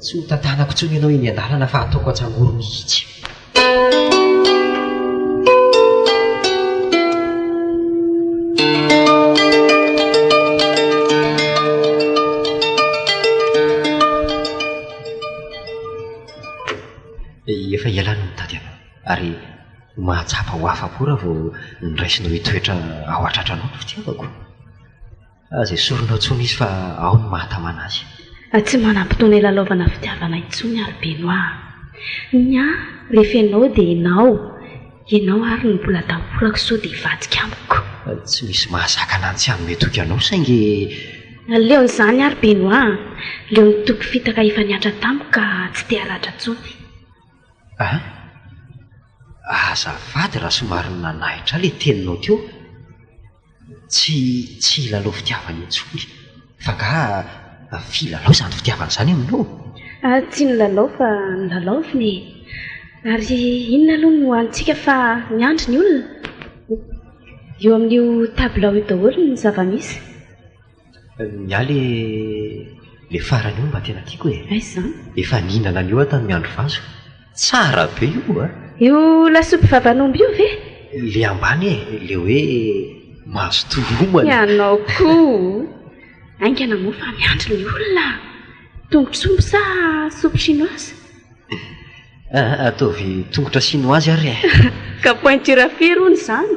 tsy ho tantanako intsony ianao eny an-dalana fa ataoko atsangoro mihitsy. Efa ialana mitady anao ary mahatsapa ho afa-po raha vao niraisinao hitoetra ao atratra-nao ny fitiavako. Azay soronao intsony izy fa ao ny mahatamana azy. Tsy manam-potoana ilalaovana fitiavana intsony ary Benoît. Nya rehefa ianao dia ianao ary ny mbola dahorako sao dia hivadika amiko. Tsy misy mahazaka anantsy any metoky anao saingy leon'izany ary Benoît, leo nitoky fitaka efa niatra tamiko ka tsy te haratra intsony. Azafady raha somary nanahitra le teninao teo. Tsy ilalao fitiavana intsony fa ka filalao izany fitiavana izany aminao. Tsy nilalao fa nilalaoviny. Ary inona aloha no antsika fa miandry ny olona? Eo amin'io tabilao io daholo ny zava-misy. Mialy le farany io mba tena tiako e. Izany Efa nihinana an'io tany miandro vazo. Tsara be io io lasopy vavan'omby io ve? le ambany le hoe mahazo tolomana. Ianao koa aingana moa fa miandry ny olona. Tongotr'omby sa sopy chinoise? Ataovy tongotra chinoise ary Ka pointure firy hono izany.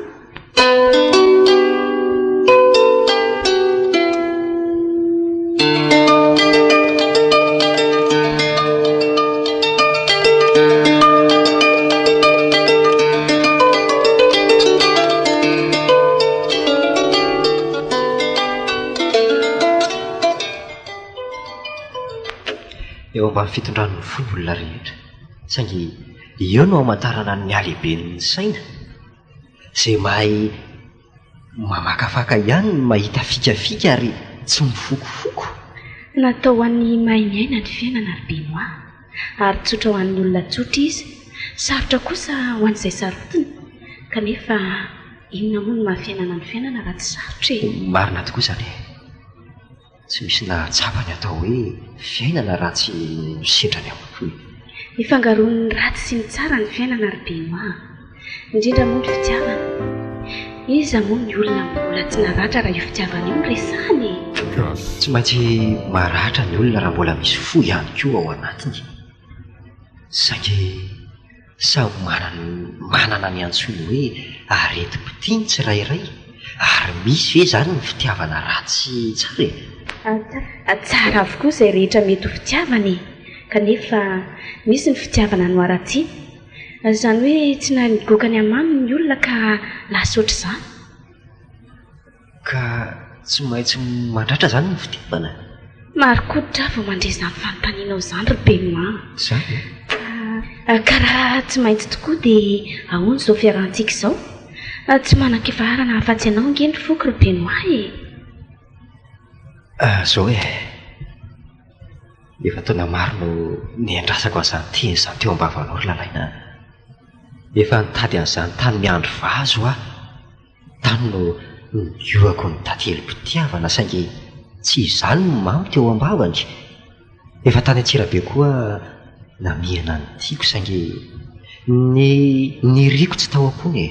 eo ambany fitondran'ny volona rehetra saingy eo no hamantarana ny alehiben'ny saina izay mahay mamakafaka ihany ny mahita fikafika ary tsy mifokofoko. Natao ho an'ny mahay miaina ny fiainana ry Benoît ary tsotra ho an'ny olona tsotra izy, sarotra kosa ho an'izay sarotiny kanefa inona moa no mahafiainana ny fiainana raha tsy sarotra e. Marina tokoa izany tsy misy nahatsapany atao hoe fiainana raha tsy misedrany amin'ny Ifangaroan'ny ratsy sy ny tsara ny fiainana ry Benoît, indrindra moa ny fitiavana. Iza moa ny olona mbola tsy naratra raha io fitiavana io resany. Tsy maintsy maratra ny olona raha mbola misy fo ihany koa ao anatiny saingy samy manana ny antsoina hoe areti-pitiny tsirairay ary misy ve izany ny fitiavana ratsy tsara e? Tsara avokoa izay rehetra mety ho fitiavana e, kanefa misy ny fitiavana no aratsy. Izany hoe tsy nahigoaka ny amaminy ny olona ka lasa ohatr'izany. Ka tsy maintsy mandratra izany ny fitiavana. Marikoditra vao mandresa ny fanontanianao izany ry Benoît. Izany Ka raha tsy maintsy tokoa dia ahoana izao fiarahantsika izao? Tsy manan-kefarana afa-tsy ianao nge ny foko ry Benoît e. Zao efa taona maro no niandrasako an'izany teny izany teo am-bavanao ry lalaina. Efa nitady an'izany tany miandro vazo tany no niovako ny tatelim-pitiavana saingy tsy izany no mamy teo am-bavany. Efa tany Antsirabe koa namihana ny tiako saingy ny riko tsy tao ampony e.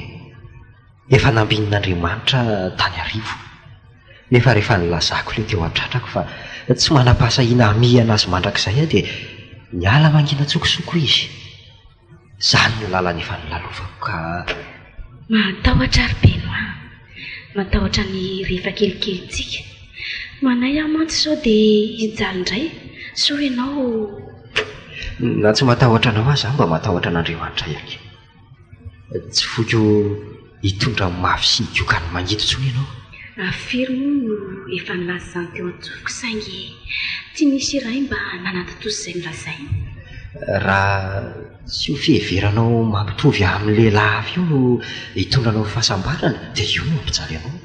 Efa nambinin'Andriamanitra tany arivo nefa rehefa nilazako ilay teo an-tratrako fa tsy manam-pahasahiana amihana azy mandrakizay dia niala mangina tsokosoko izy. Izany ny lalana efa nilalovako ka Matahotra ry Benoît, matahotra ny rehefa kelikelytsika. Manay aho mantsy sao dia hijaly indray sao ianao. Na tsy matahotra anao azy mba matahotra an'Andriamanitra ihany. Tsy voky hitondra mafy sy higiokany mangito intsony ianao. Afiry moa no efa nilaza izany teo an-tsofiko saingy tsy misy iray mba nanatotosy izay nilazainy. raha tsy ho fiheveranao mampitovy amin'ny lehilahy io no hitondranao fahasambarana dia io no mampijaly anao.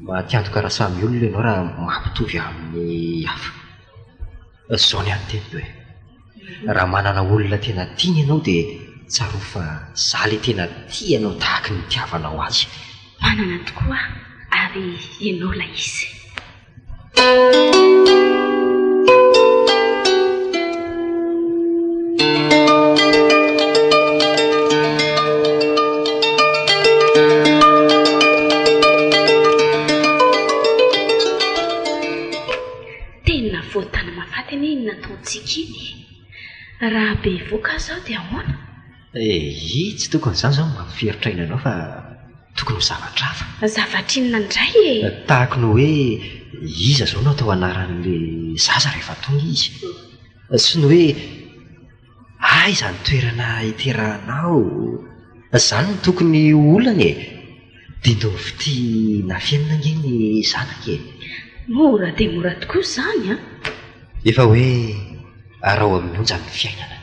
Matiantoka raha samy olona ianao raha mampitovy amin'ny hafa. Zao ny any teny hoe raha manana olona tena tiany ianao dia tsaro fa zaly tena tianao tahaka ny tiavanao azy. Manana tokoa ary ianao la izy. Tena voatany mafatiny inona nataontsika iny. Raha be voaka zao dia ahoana? Tsy tokony izany zao mampiferitra aina anao fa tokony ho zavatra hafa. Zavatra inona indray e? Tahaka ny hoe iza zao no atao anaran'le zaza rehefa tonga izy. Sy ny hoe aiza ny toerana hiterahanao. Izany no tokony olana e. Dia ndo vity na fiainana ngeny zanaka e. Mora dia mora tokoa izany a. Efa hoe arao amin'ny onjany fiainana.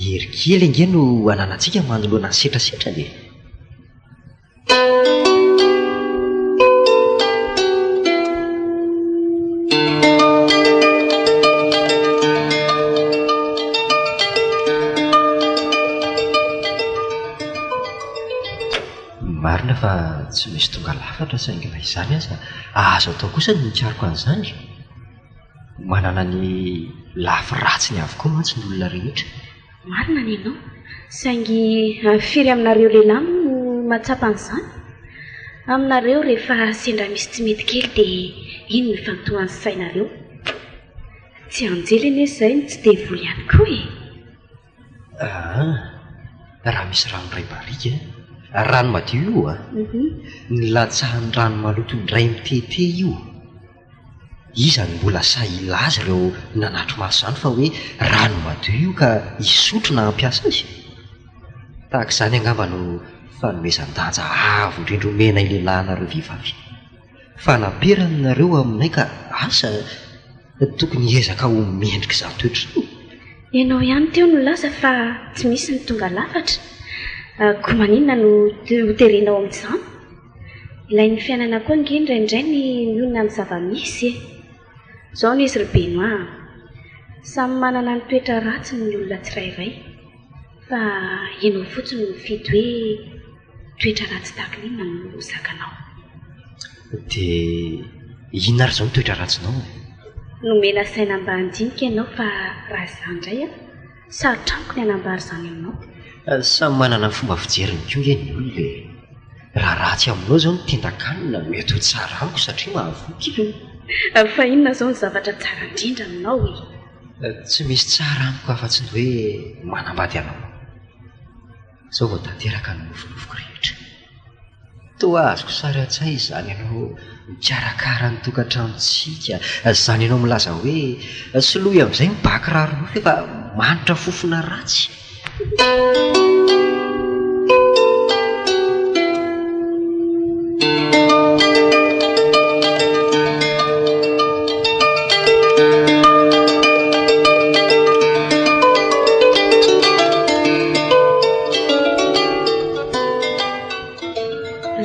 Hery kely ange no ananantsika manoloana ny setrasetra dia. Marina fa tsy misy tonga lafatra saingina izany aza azo atao kosa ny mikariko an'izany. Manana ny lafy ratsiny avokoa mantsy ny olona rehetra. Marina ny ianao saingy firy aminareo lehilahy no mahatsapa an'izany. Aminareo rehefa sendra misy tsy mety kely dia iny ny fantohan'ny sainareo. Tsy anjely anie izay ny tsy dia voly ihany koa e. Raha misy rano ray barika rano madio io a. Ny latsahan'ny rano maloto ndray mitete io. Iza ny mbola sa ilaza ireo nanatro maso izany fa hoe rano madio io ka hisotro na hampiasa azy. Tahaka izany angamba no fanomezan-danja avo indrindra omena ilehilahinareo vehivavy. Fanaperanareo aminay ka asa tokony hiezaka ho mendrika izany toetra izao. Ianao ihany teo no laza fa tsy misy ny tonga lafatra. Koa maninona no hoterenao amin'izany? Ilain'ny fiainana koa nge indraindray ny miolona amin'ny zava-misy e. Izao ny izy ry Benoît, samy manana ny toetra ratsy ny olona tsirairay. Fa ianao fotsiny no mifidy hoe toetra ratsy tahaka inona no zakanao. Dia inona ary izao ny toetra ratsinao? Nomena saina mba handinika ianao fa raha izany indray a, sarotra amiko ny hanambary izany aminao. Samy manana ny fomba fijeriny koa nge ny olona e. Raha ratsy aminao izao ny tendan-kanina mety ho tsara amiko satria mahavoky. Fa inona izao ny zavatra tsara indrindra aminao e? Tsy misy tsara amiko afa-tsy ny hoe manambady anao. Izao vao tanteraka ny nofinofiko rehetra. Toa azoko sary an-tsay izany ianao mikarakara ny tokantranontsika. Izany ianao milaza hoe soloy amin'izay mibakiraro nofy efa manitra fofona ratsy.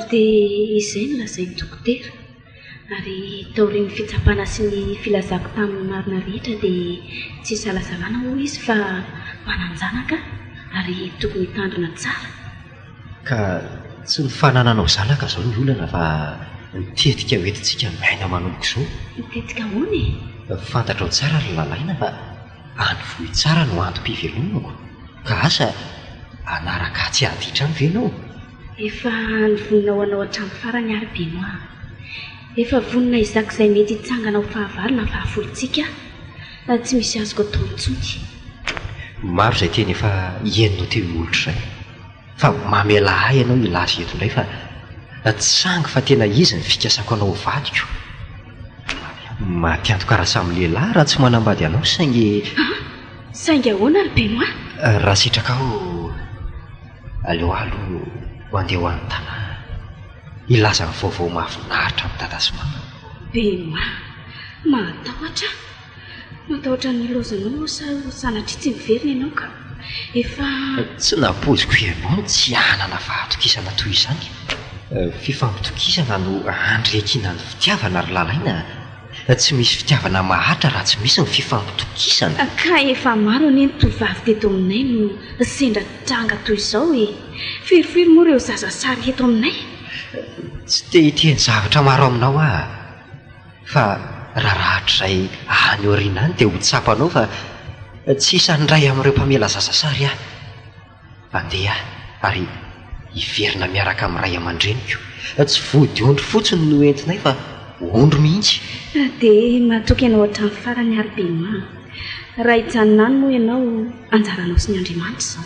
Dia izay no lazain'ny dokotera ary taorian'ny fitsapana sy ny filazako tamin'ny marina rehetra dia tsy salasalana moa izy fa mananjanaka ary tokony hitandrina tsara. Ka tsy ny fanananao zanaka izao ny olana fa mitetika hoentintsika maina manomboka izao. Mitetika hoana e? Fantatrao tsara ny lalaina fa anyvohy tsara no antom-pivelomako. Ka asa anaraka tsy aditra ny venao. Efa nivonina ho anao hatramin'ny farany ary Benoît. Efa vonina izak'izay mety hitsangana ho fahavalo na fahafolontsika. Tsy misy azoko atao intsony. Maro izay teny efa hienonao teo olitra izay. Fa mamela ahy ianao ilazy eto indray fa tsangy fa tena izy ny fikasako anao ho vadiko. Matiantoka raha samy lehilahy raha tsy manambady anao saingy. Saingy ahoana ry Benoît? Raha sitraka aho aleoalo ho andeha ho an'ny tanàna ilaza ny vaovao mahafinaritra amin'ny dada sy mama. Benoît, matahotra. matahotra ny lozanao sa sanatria tsy miverina ianao ka efa tsy napoziko ianao tsy anana fahatokisana toy izany. Fifampitokisana no andrekina ny fitiavana ry lalaina. Tsy misy fitiavana mahatra raha tsy misy ny fifampitokisana. ka efa maro anie ny tovavy teto aminay no sendra tranga toy izao e. Firofiry moa ireo zazasary eto aminay. Tsy te hiteny zavatra maro aminao fa raha rahatr'izay any oriana any dia ho tsapanao fa tsy isanyray amin'ireo mpamela zazasary andeha ary hiverina miaraka amin'ray aman-dreniko. Tsy vody ondry fotsiny no entinay fa ondro mihitsy. dia matoky ianao hatramin'ny farany ary be ma raha hijanona any moa ianao anjaranao sy ny Andriamanitra izao.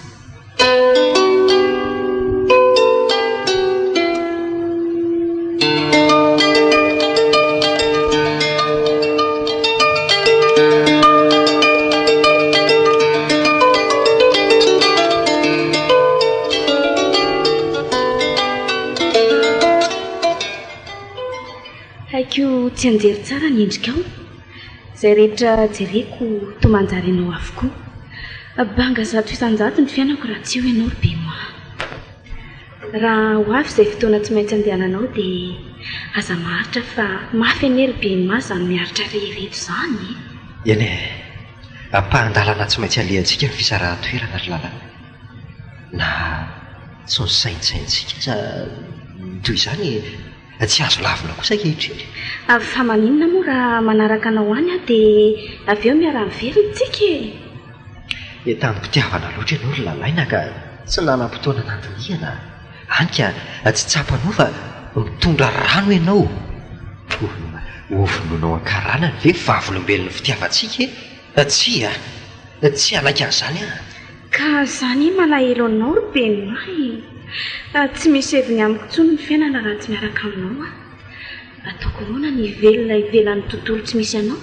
haiko tsy anjery tsara ny endrikao izay rehetra jereko tomanjary ianao avokoa banga 100% ny fiainako raha tsy eo ianao be moa. Raha ho avy izay fotoana tsy maintsy andehananao dia aza maharitra fa mafy anery be ma zany miaritra rehereto izany. Eny ampahandalana tsy maintsy alehantsika ny fisarahatoerana ry lalana na tsy ny saintsaintsika sa toy izany tsy azo lavina kosa kehitriny. Fa maninona moa raha manaraka anao any dia avy eo miara-miverina tsika tanim-pitiavana loatra ianao ry lalaina ka tsy nanam-potoana nandiniana. Anka tsy tsapanao fa mitondra rano ianao. Ovinonao ankaranany ve vavolombelon'ny fitiavantsika tsy anaiky an'izany ka izany malahelo anao ry be mahy. Tsy misy heviny amiko intsony ny fiainana raha tsy miaraka aminao ataoko roana ny velona ivelan'ny tontolo tsy misy anao.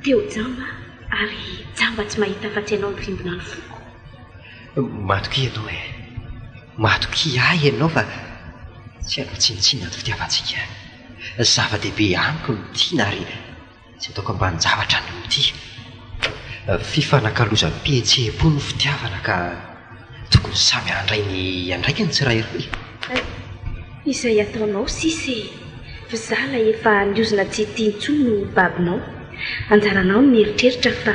Teo jamba ary jamba tsy mahita fa tsy ianao ny vimbona ny foko. Matoky ianao matoky ahy ianao fa tsy alo tsinitsina ny fitiavantsika. Zava-dehibe amiko ny tiana ary tsy ataoko ambany zavatra ny ty. Fifanankalozan'ny pihetseham-po ny fitiavana ka tokony samy andray ny andraiky ny tsirairay. Izay ataonao sisy fizala efa niozina tsy tia intsony no babinao. Anjaranao ny mieritreritra fa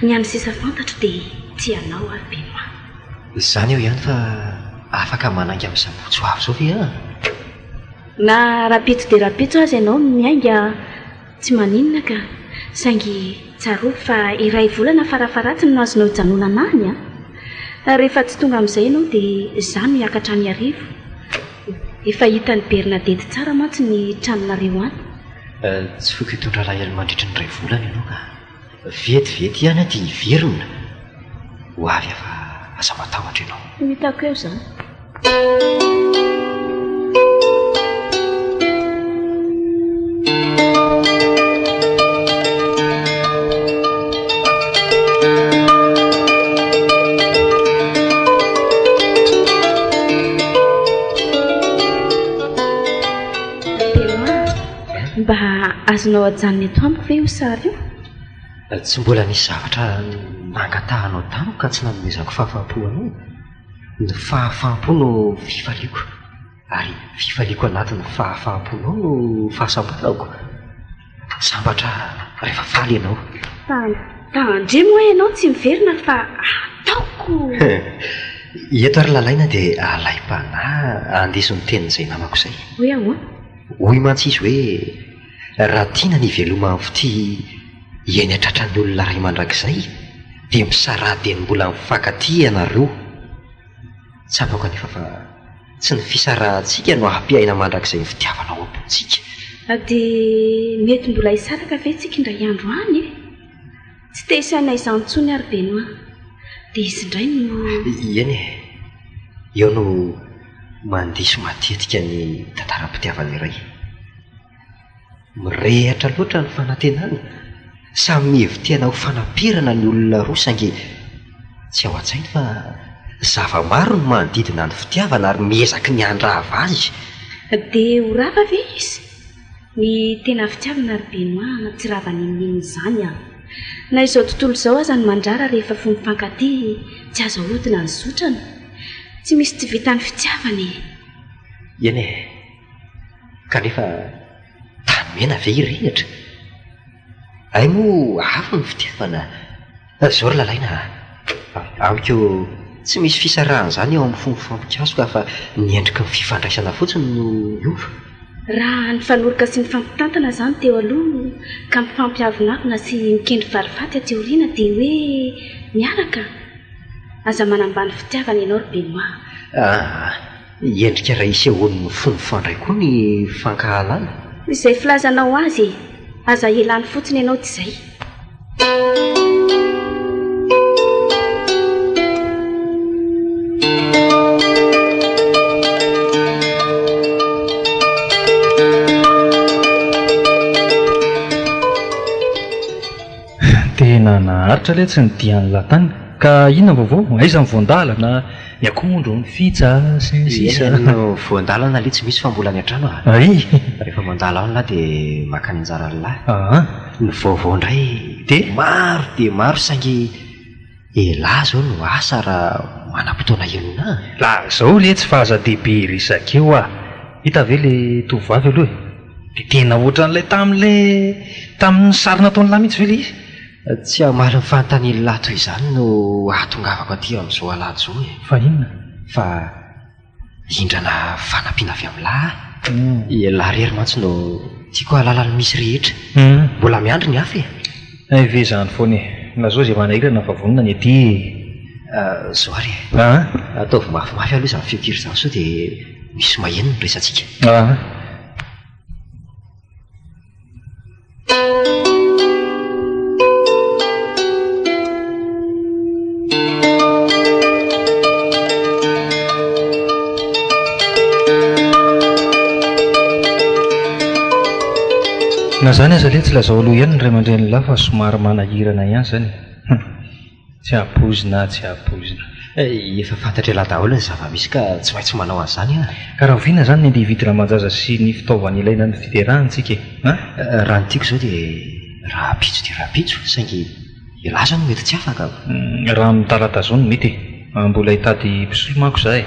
ny any sisa fantatra dia tsy anao ary be ma. Izany eo ihany fa afaka mananga amin'ny sabotsy ho avy izao ve na rapito dia rapito azy ianao miainga tsy maninona ka saingy tsaro fa iray volana farafaratsiny no azonao hijanonana any rehefa tsy tonga amin'izay ianao dia izany miakatra ny arivo. Efa hita ny Bernadette tsara mantsy ny tranonareo any. Tsy foko hitondra lahelo mandritry ny ray volana ianao ka vetivety ihany dia hiverina ho avy afa aza matahotra ianao. Hitako eo izany. Mba azonao ajanony eto amiko ve io sary io? Tsy mbola nisy zavatra nangatahanao tamiko ka tsy nanomezako fahafaham-po anao. Ny fahafaham-po no fifaliako ary fifaliako anatin'ny fahafaham-ponao no fahasambarako. Sambatra rehefa faly ianao. Tandre moa ianao tsy miverina fa ataoko. Eto ary lalaina dia alaim-panahy andeso ny tenin'izay namako izay. Hoe ahoana? Hoy mantsy izy hoe raha tiana ny veloma fity eny atratran'ny olona ray mandrakizay dia misarady ny mbola mifankaty ianareo. Tsapako anefa fa tsy ny fisarahantsika no hampiaina mandrakizay ny fitiavanao ampontsika. Dia mety mbola hisaraka ve tsika indray andro any tsy te hisaina izany intsony ary beno dia izy indray no eny eo no mandiso matetika ny tantaram-pitiavana iray. Mirehatra loatra ny fanantenana samy mihevitiana ho fanapirana ny olona roa saingy tsy ao an-tsainy fa zava-maro no manodidina ny fitiavana ary miezaky ny andrava azy. Dia ho rava ve izy ny tena fitiavana ary beno tsy rava nininy izany na izao tontolo izao aza ny mandrara rehefa fo mifankaty tsy azo ahodina ny zotrany tsy misy tsy vitany fitiavany eny e kanefa tanymena ve irehetra ay moa hafa ny fitiavana zao ry lalaina amiko tsy misy fisarahana zany eo amin'ny fomba fampikasoka fa niendrika ny fifandraisana fotsiny no iova raha ny fanoroka sy ny fampitantana zany teo aloha ka mifampiavonavina sy mikendry varifaty ateoriana dia hoe miaraka aza manambany fitiavana ianao ry Benoît endrika raha isehoan'ny fomba fandray koa ny fankahalana izay filazanao azy aza elany fotsiny ianao ty izay tena naharitra le tsy nidiany latany ka inona vaovao aiza ny voandalana ny akondro ny fitsa sy ny sisa voandalana le tsy misy fa mbola ny an-trano ay rehefa mandala ao lahy dia maka ny anjara lahy ny vaovao indray dia maro saingy elahy zao no asa raha manam-potoana ianona la zao le tsy fahaza-dehibe resakeo hita ve le tovavy aloha dia tena ohatran'ilay tamin'ny sarina taony lahy mihitsy ve le izy tsy amaly ny fanontaniany lahy toy izany no ahatongavako aty amin'izao alahady zao e fa inona fa hindrana fanampiana avy amin'ny lahy lahy rery mantsy no tiako halalany misy rehetra mbola miandry ny hafa e ve zany foana e na zao zay manahirana fa vonona ny aty zao ary ataovy mafimafy aloha izany fiokira izany sao dia misy maheno ny resantsika na zany aza le tsy lazao aloha ihany ny ray aman-dreny lahy fa somary manahirana ihany zany tsy apozina efa fantatra ela daholo ny zava-misy ka tsy maintsy manao an'izany ka raha oviana zany ny andeha hividy ramanjaza sy ny fitaovana ilaina ny fiterahantsika raha ny tiako zao dia rahapitso dia rahapitso saingy elaza no mety tsy afaka raha mitalata zao no mety mbola hitady mpisolo mako za e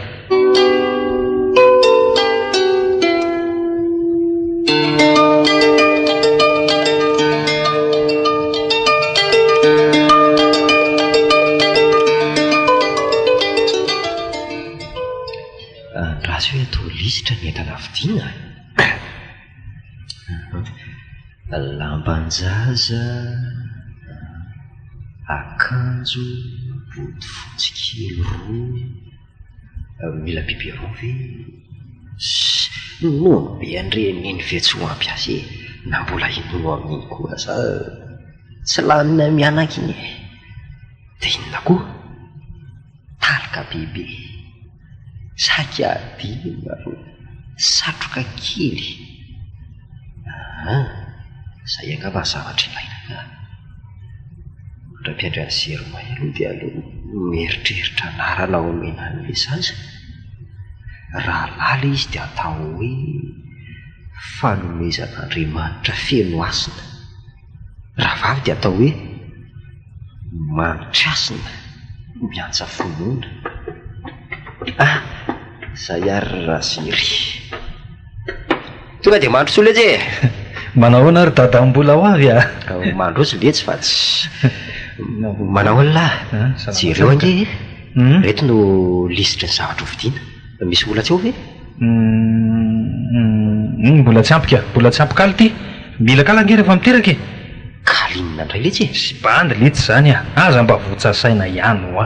lisitra ny entana vidiana lambanjaza akanjo body fotsy kely roa mila biberon ve no be andreniny vetso ampy azy na mbola inono amin'iny koa za tsy lanina mianaka iny dia inona koa talika bebe saky adina satroka kely zay angamba zavatra ilaina raha mpiandry any zeromay aloha dia aloha mieritreritra anarana omena an'le zaza raha lala izy dia atao hoe fanomezan'Andriamanitra feno asina raha vavy dia atao hoe manitra-asina miantsa fonona zay ary raziry tonga dia mandrotsy olo etsy manao ary dada mbola ho avy mandrotsy letsy fa tsy manao lahy jereo ange reto no lisitra ny zavatra hovidiana misy mbola tsy ao ve mbola tsy ampikaly ty mila kala ange rehefa miteraka e kalinina indray letsy sy bandy letsy zany aza mba votsasaina ihany ho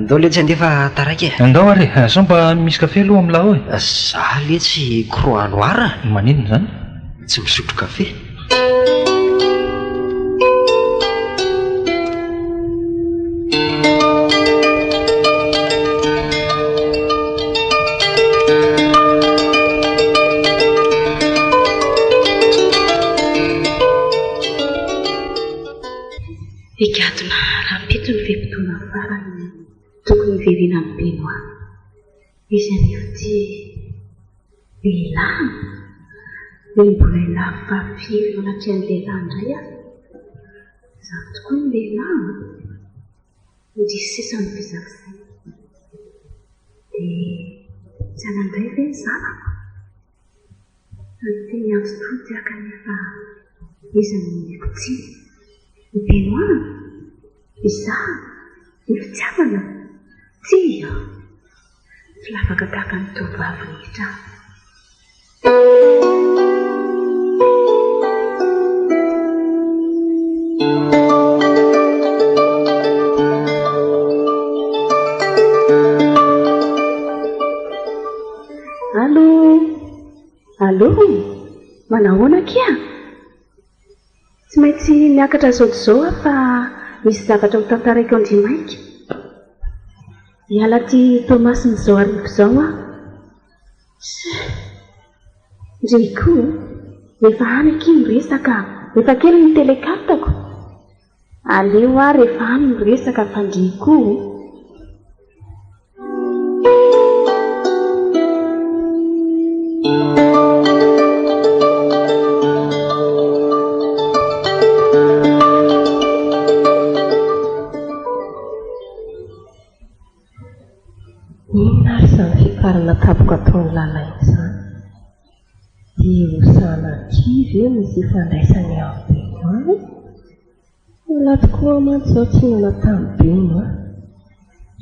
ndao letsy andefa taraiky andao ary sao mba misy kafe aloha am'laha hoe za letsy croix noira maninona zany tsy misotro kafe igadona rahampito ny vepitona farany tokony verina amin'ny Benoît izy anefity lehilahy ny mbola ilahy fafily manatrany lehilahy indray za tokoa ny lehilahy indrisy sisany fizakizay dia tsy anandray ve ny zanako ary teny andro totiaka nefa iza ny mikotsiny ny benoana izaha ny fitiavana tsy ia filavaka tahaka ny tovavy rehetra Allo, manahoana kia? Tsy maintsy miakatra saoty izao fa misy zavatra ho tantaraiko Andriamaika. Hiala ty Tomasiny izao arivo izao aho. Ndriko, rehefa any aky miresaka, rehefa kely ny telekartako. Aleo aho rehefa any miresaka fa ndriko. Farana tapoka ataony lalainy izany dia hosana kivy eo misy ifandraisany amin'ny benoany mbola tokoa mantsy izao tsy nana tamin'ny beno a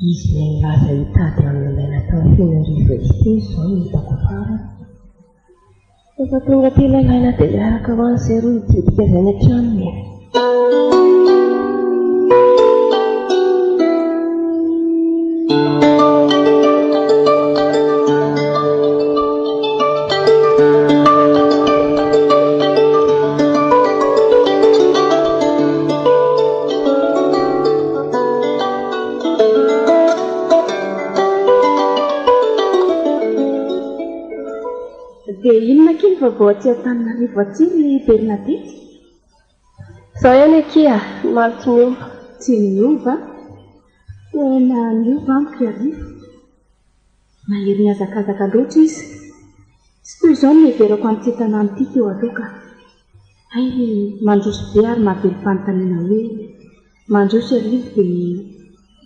izy ny laza hitady amin'ny maina tao finoriva izay izao no hitako farany rehefa tonga ty lalaina dia miaraka ho any izay roa hitidika izay ny an-tranony dia inona kiny vaovao aty Antananarivo aty ny Bernadette? Izao ihany akia, maro tsy miova. Tsy miova? Tena miova amiko arivo. Mahery miazakazaka loatra izy. Tsy toy izao ny heverako amin'ity tanàna ity teo aloha ka. Hay mandroso be ary mahavelo fanontaniana hoe mandroso arivo dia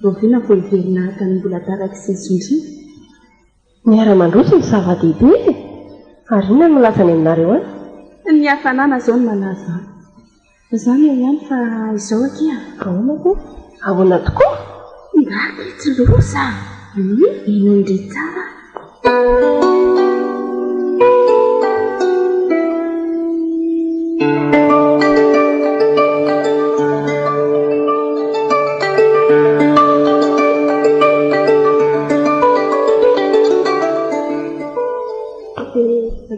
roviana vao hiverina araka ny mbola taraky sy zondriana. Miara-mandroso ny zava-dehibe ary inona no milaza ny aminareo any? Ny hafanana izao no malaza any. Izany eo ihany fa izao akia. Ahoana koa? Ahoana tokoa? Ngakitsy loza. Inondry tsara.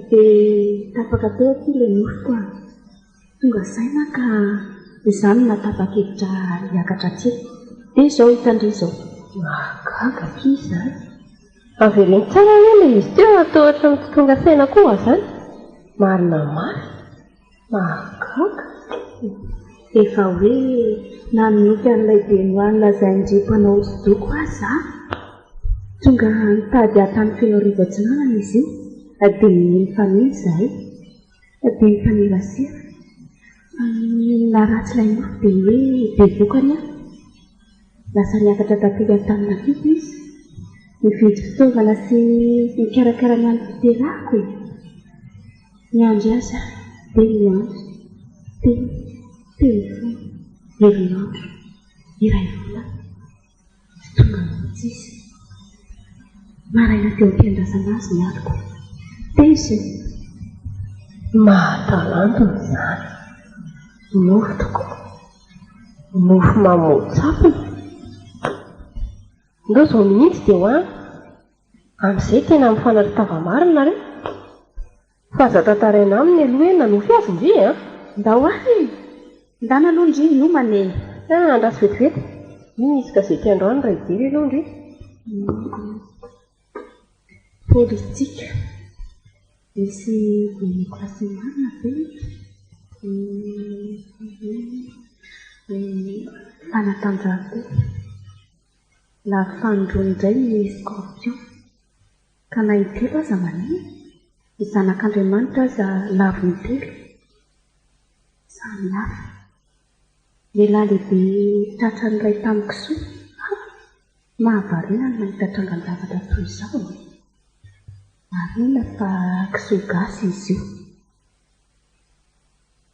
Dia tapaka teo aty ilay nofoko a. Tonga saina ka izany natapa-kevitra hiakatra aty. Dia izao hitandry izao. Mahagaga kiza. Aveliny tsara ilay izy teo atao ohatran'ny tonga saina koa izany. Marina mafy. Mahagaga. Efa hoe nanomboka an'ilay benoany lazaindry mpanao hosodoko aza. Tonga nitady atany feno arivo atsinanana izy io. Dia nifamily izahay. Dia nifanerasera. Naratsy ilay nofo dia hoe be vokany aho. Lasa niakatra tately Antananarivo izy. Nividy fitaovana sy nikarakara ny any fiterahako e. Niandry aza dia niandry. Telefony, herinandro, iray volana. Tsy tonga mihitsy izy. Maraina teo am-piandrasana azy mialiko. Tezy. Mahatalantona izany. Nofo tokoa. Nofo mamotsapona. Ndao izao mihitsy dia ho any. Amin'izay tena mifanaritaava marina re. Fa aza tantaraina aminy aloha hoe nanofy azy indri a. Ndao ahy. Ndana aloha indri nomane. Andraso vetivety. Iny misy gazety androany ray idiry aloha indri. Politika. Misy demokrasi marina be. Fanatanjahantena. La fandroany indray ny scorpion. Ka nahitelo aza maniny. Zanak'Andriamanitra aza lavo ny telo. Samy hafa. lehilahy lehibe tratranyray tamiko soa mahavarina ny mahita trangandavatra toy izao marina fa kisoa gasy izy io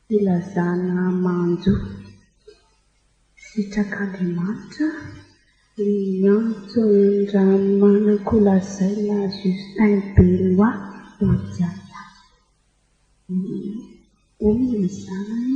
filazana manjo sitrak'Andriamanitra ny antony-dramanako lazaina Justin Benoît Odiana ony izany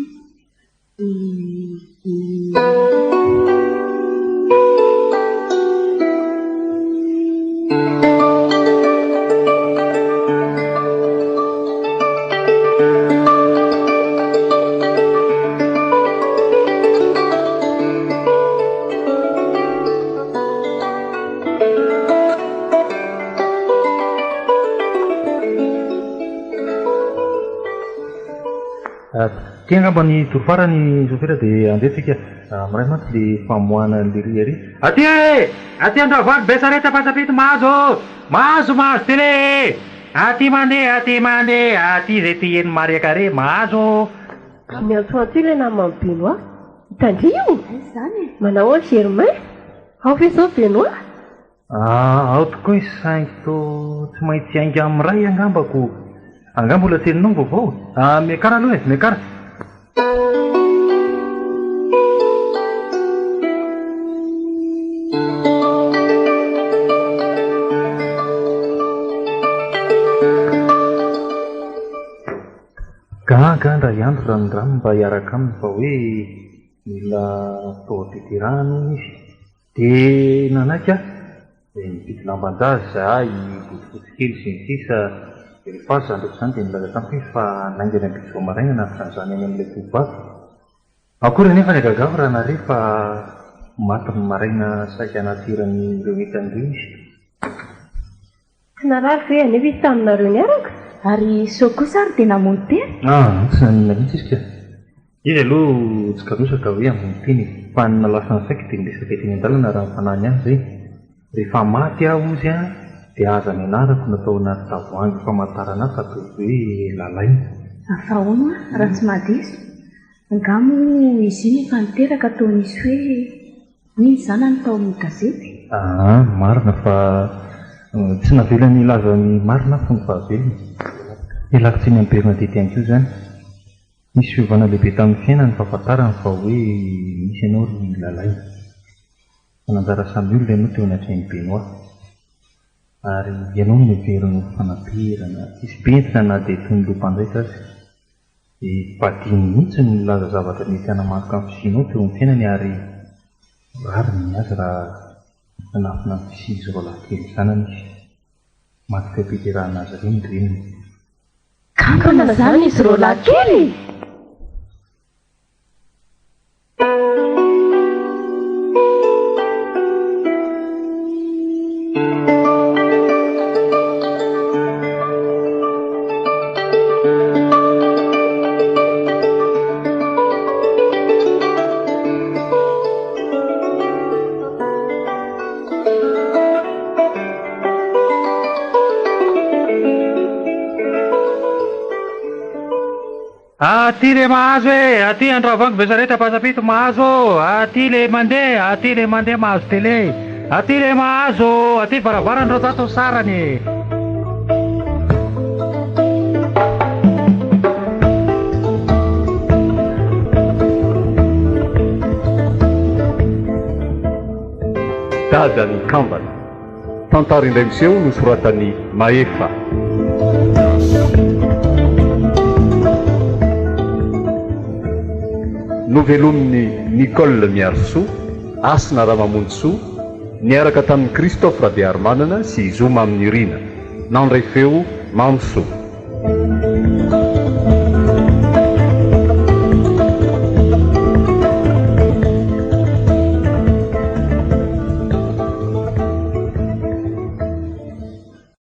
tia angamba ny torofarany sofera dia andetsika miray mantsy le famoana lery ary aty aty andravady besareta pasapito mahazo tele aty mandeha aty zay tieny mariakare mahazo miantso aty le namany Benoît hitandry io zany manao a Germain ao ve zao Benoît ao tokoa isainto tsy maintsy ainga amiray angambako angamba mbola teninao vaovao miakara aloha miakara gagandra iandro ranondrano mba hiaraka aminy fa hoe mila toabeterano izy dia nanaiky dia mipidy lambandazy zahay botiboty kely sy ny sisa dia rehefa azy zandreko izany dia milaza tamiko izy fa naingany ampidy vao maraina nafisan'izany any amin'ilay tovaky akory nefa ny agagavo raha nareo fa maty ny maraina saika anatirany ireo entandreo izy tsy narary ve anefa izy taminareo niaraka ary so kosa ary dia namono teny tsy nanina mihitsy izy ka izy aloha tsy karosaka hoe ambony teny fa nalasa ny saika dia miresaka teny an-dalana raha nyfanany azy zay rehefa maty aho ozy a dia aza ny anarako natao anaty tavoangy famantarana azy atao hoe lalaina afahoana raha tsy mahadiso angamo izy iny efa niteraka ataon'izy hoe niny zany ny tao amin'ny gazety marina fa tsy navelany ilaza ny marina fo ny fahavelony ilako tsy ny amperina tety any koa zany misy fiovana lehibe tamin'ny fiainany fahafantarany fa hoe misy ianao ry lalaina fananjara samy olona ianao teo anatrany Benoît ary ianao no everiny fanamperana isy bentina na dia toy ny lompandraika azy dia badiny mihitsy ny laza zavatra mety hanamaroka amin'ny fisianao teo amin'ny fiainany ary rary ny azy raha nanafina ny fisizy roa lahy kely zanany izy maty fiapeterahana azy reny reniny kankana zany izy roa lahy kely aty le mahazo aty andravango besareta pasapito mahazo aty le mandeha mahazo tele aty le mahazo aty varavarandro tato sarany dadany kambana tantara indray miseho nosoratany Maefa novelomin'ny Nicole Miarsoa Asina Ramamonsoa niaraka tamin'ny Christophe Rabearmanana sy Zoma amin'ny Irina nandray feo Mamsoa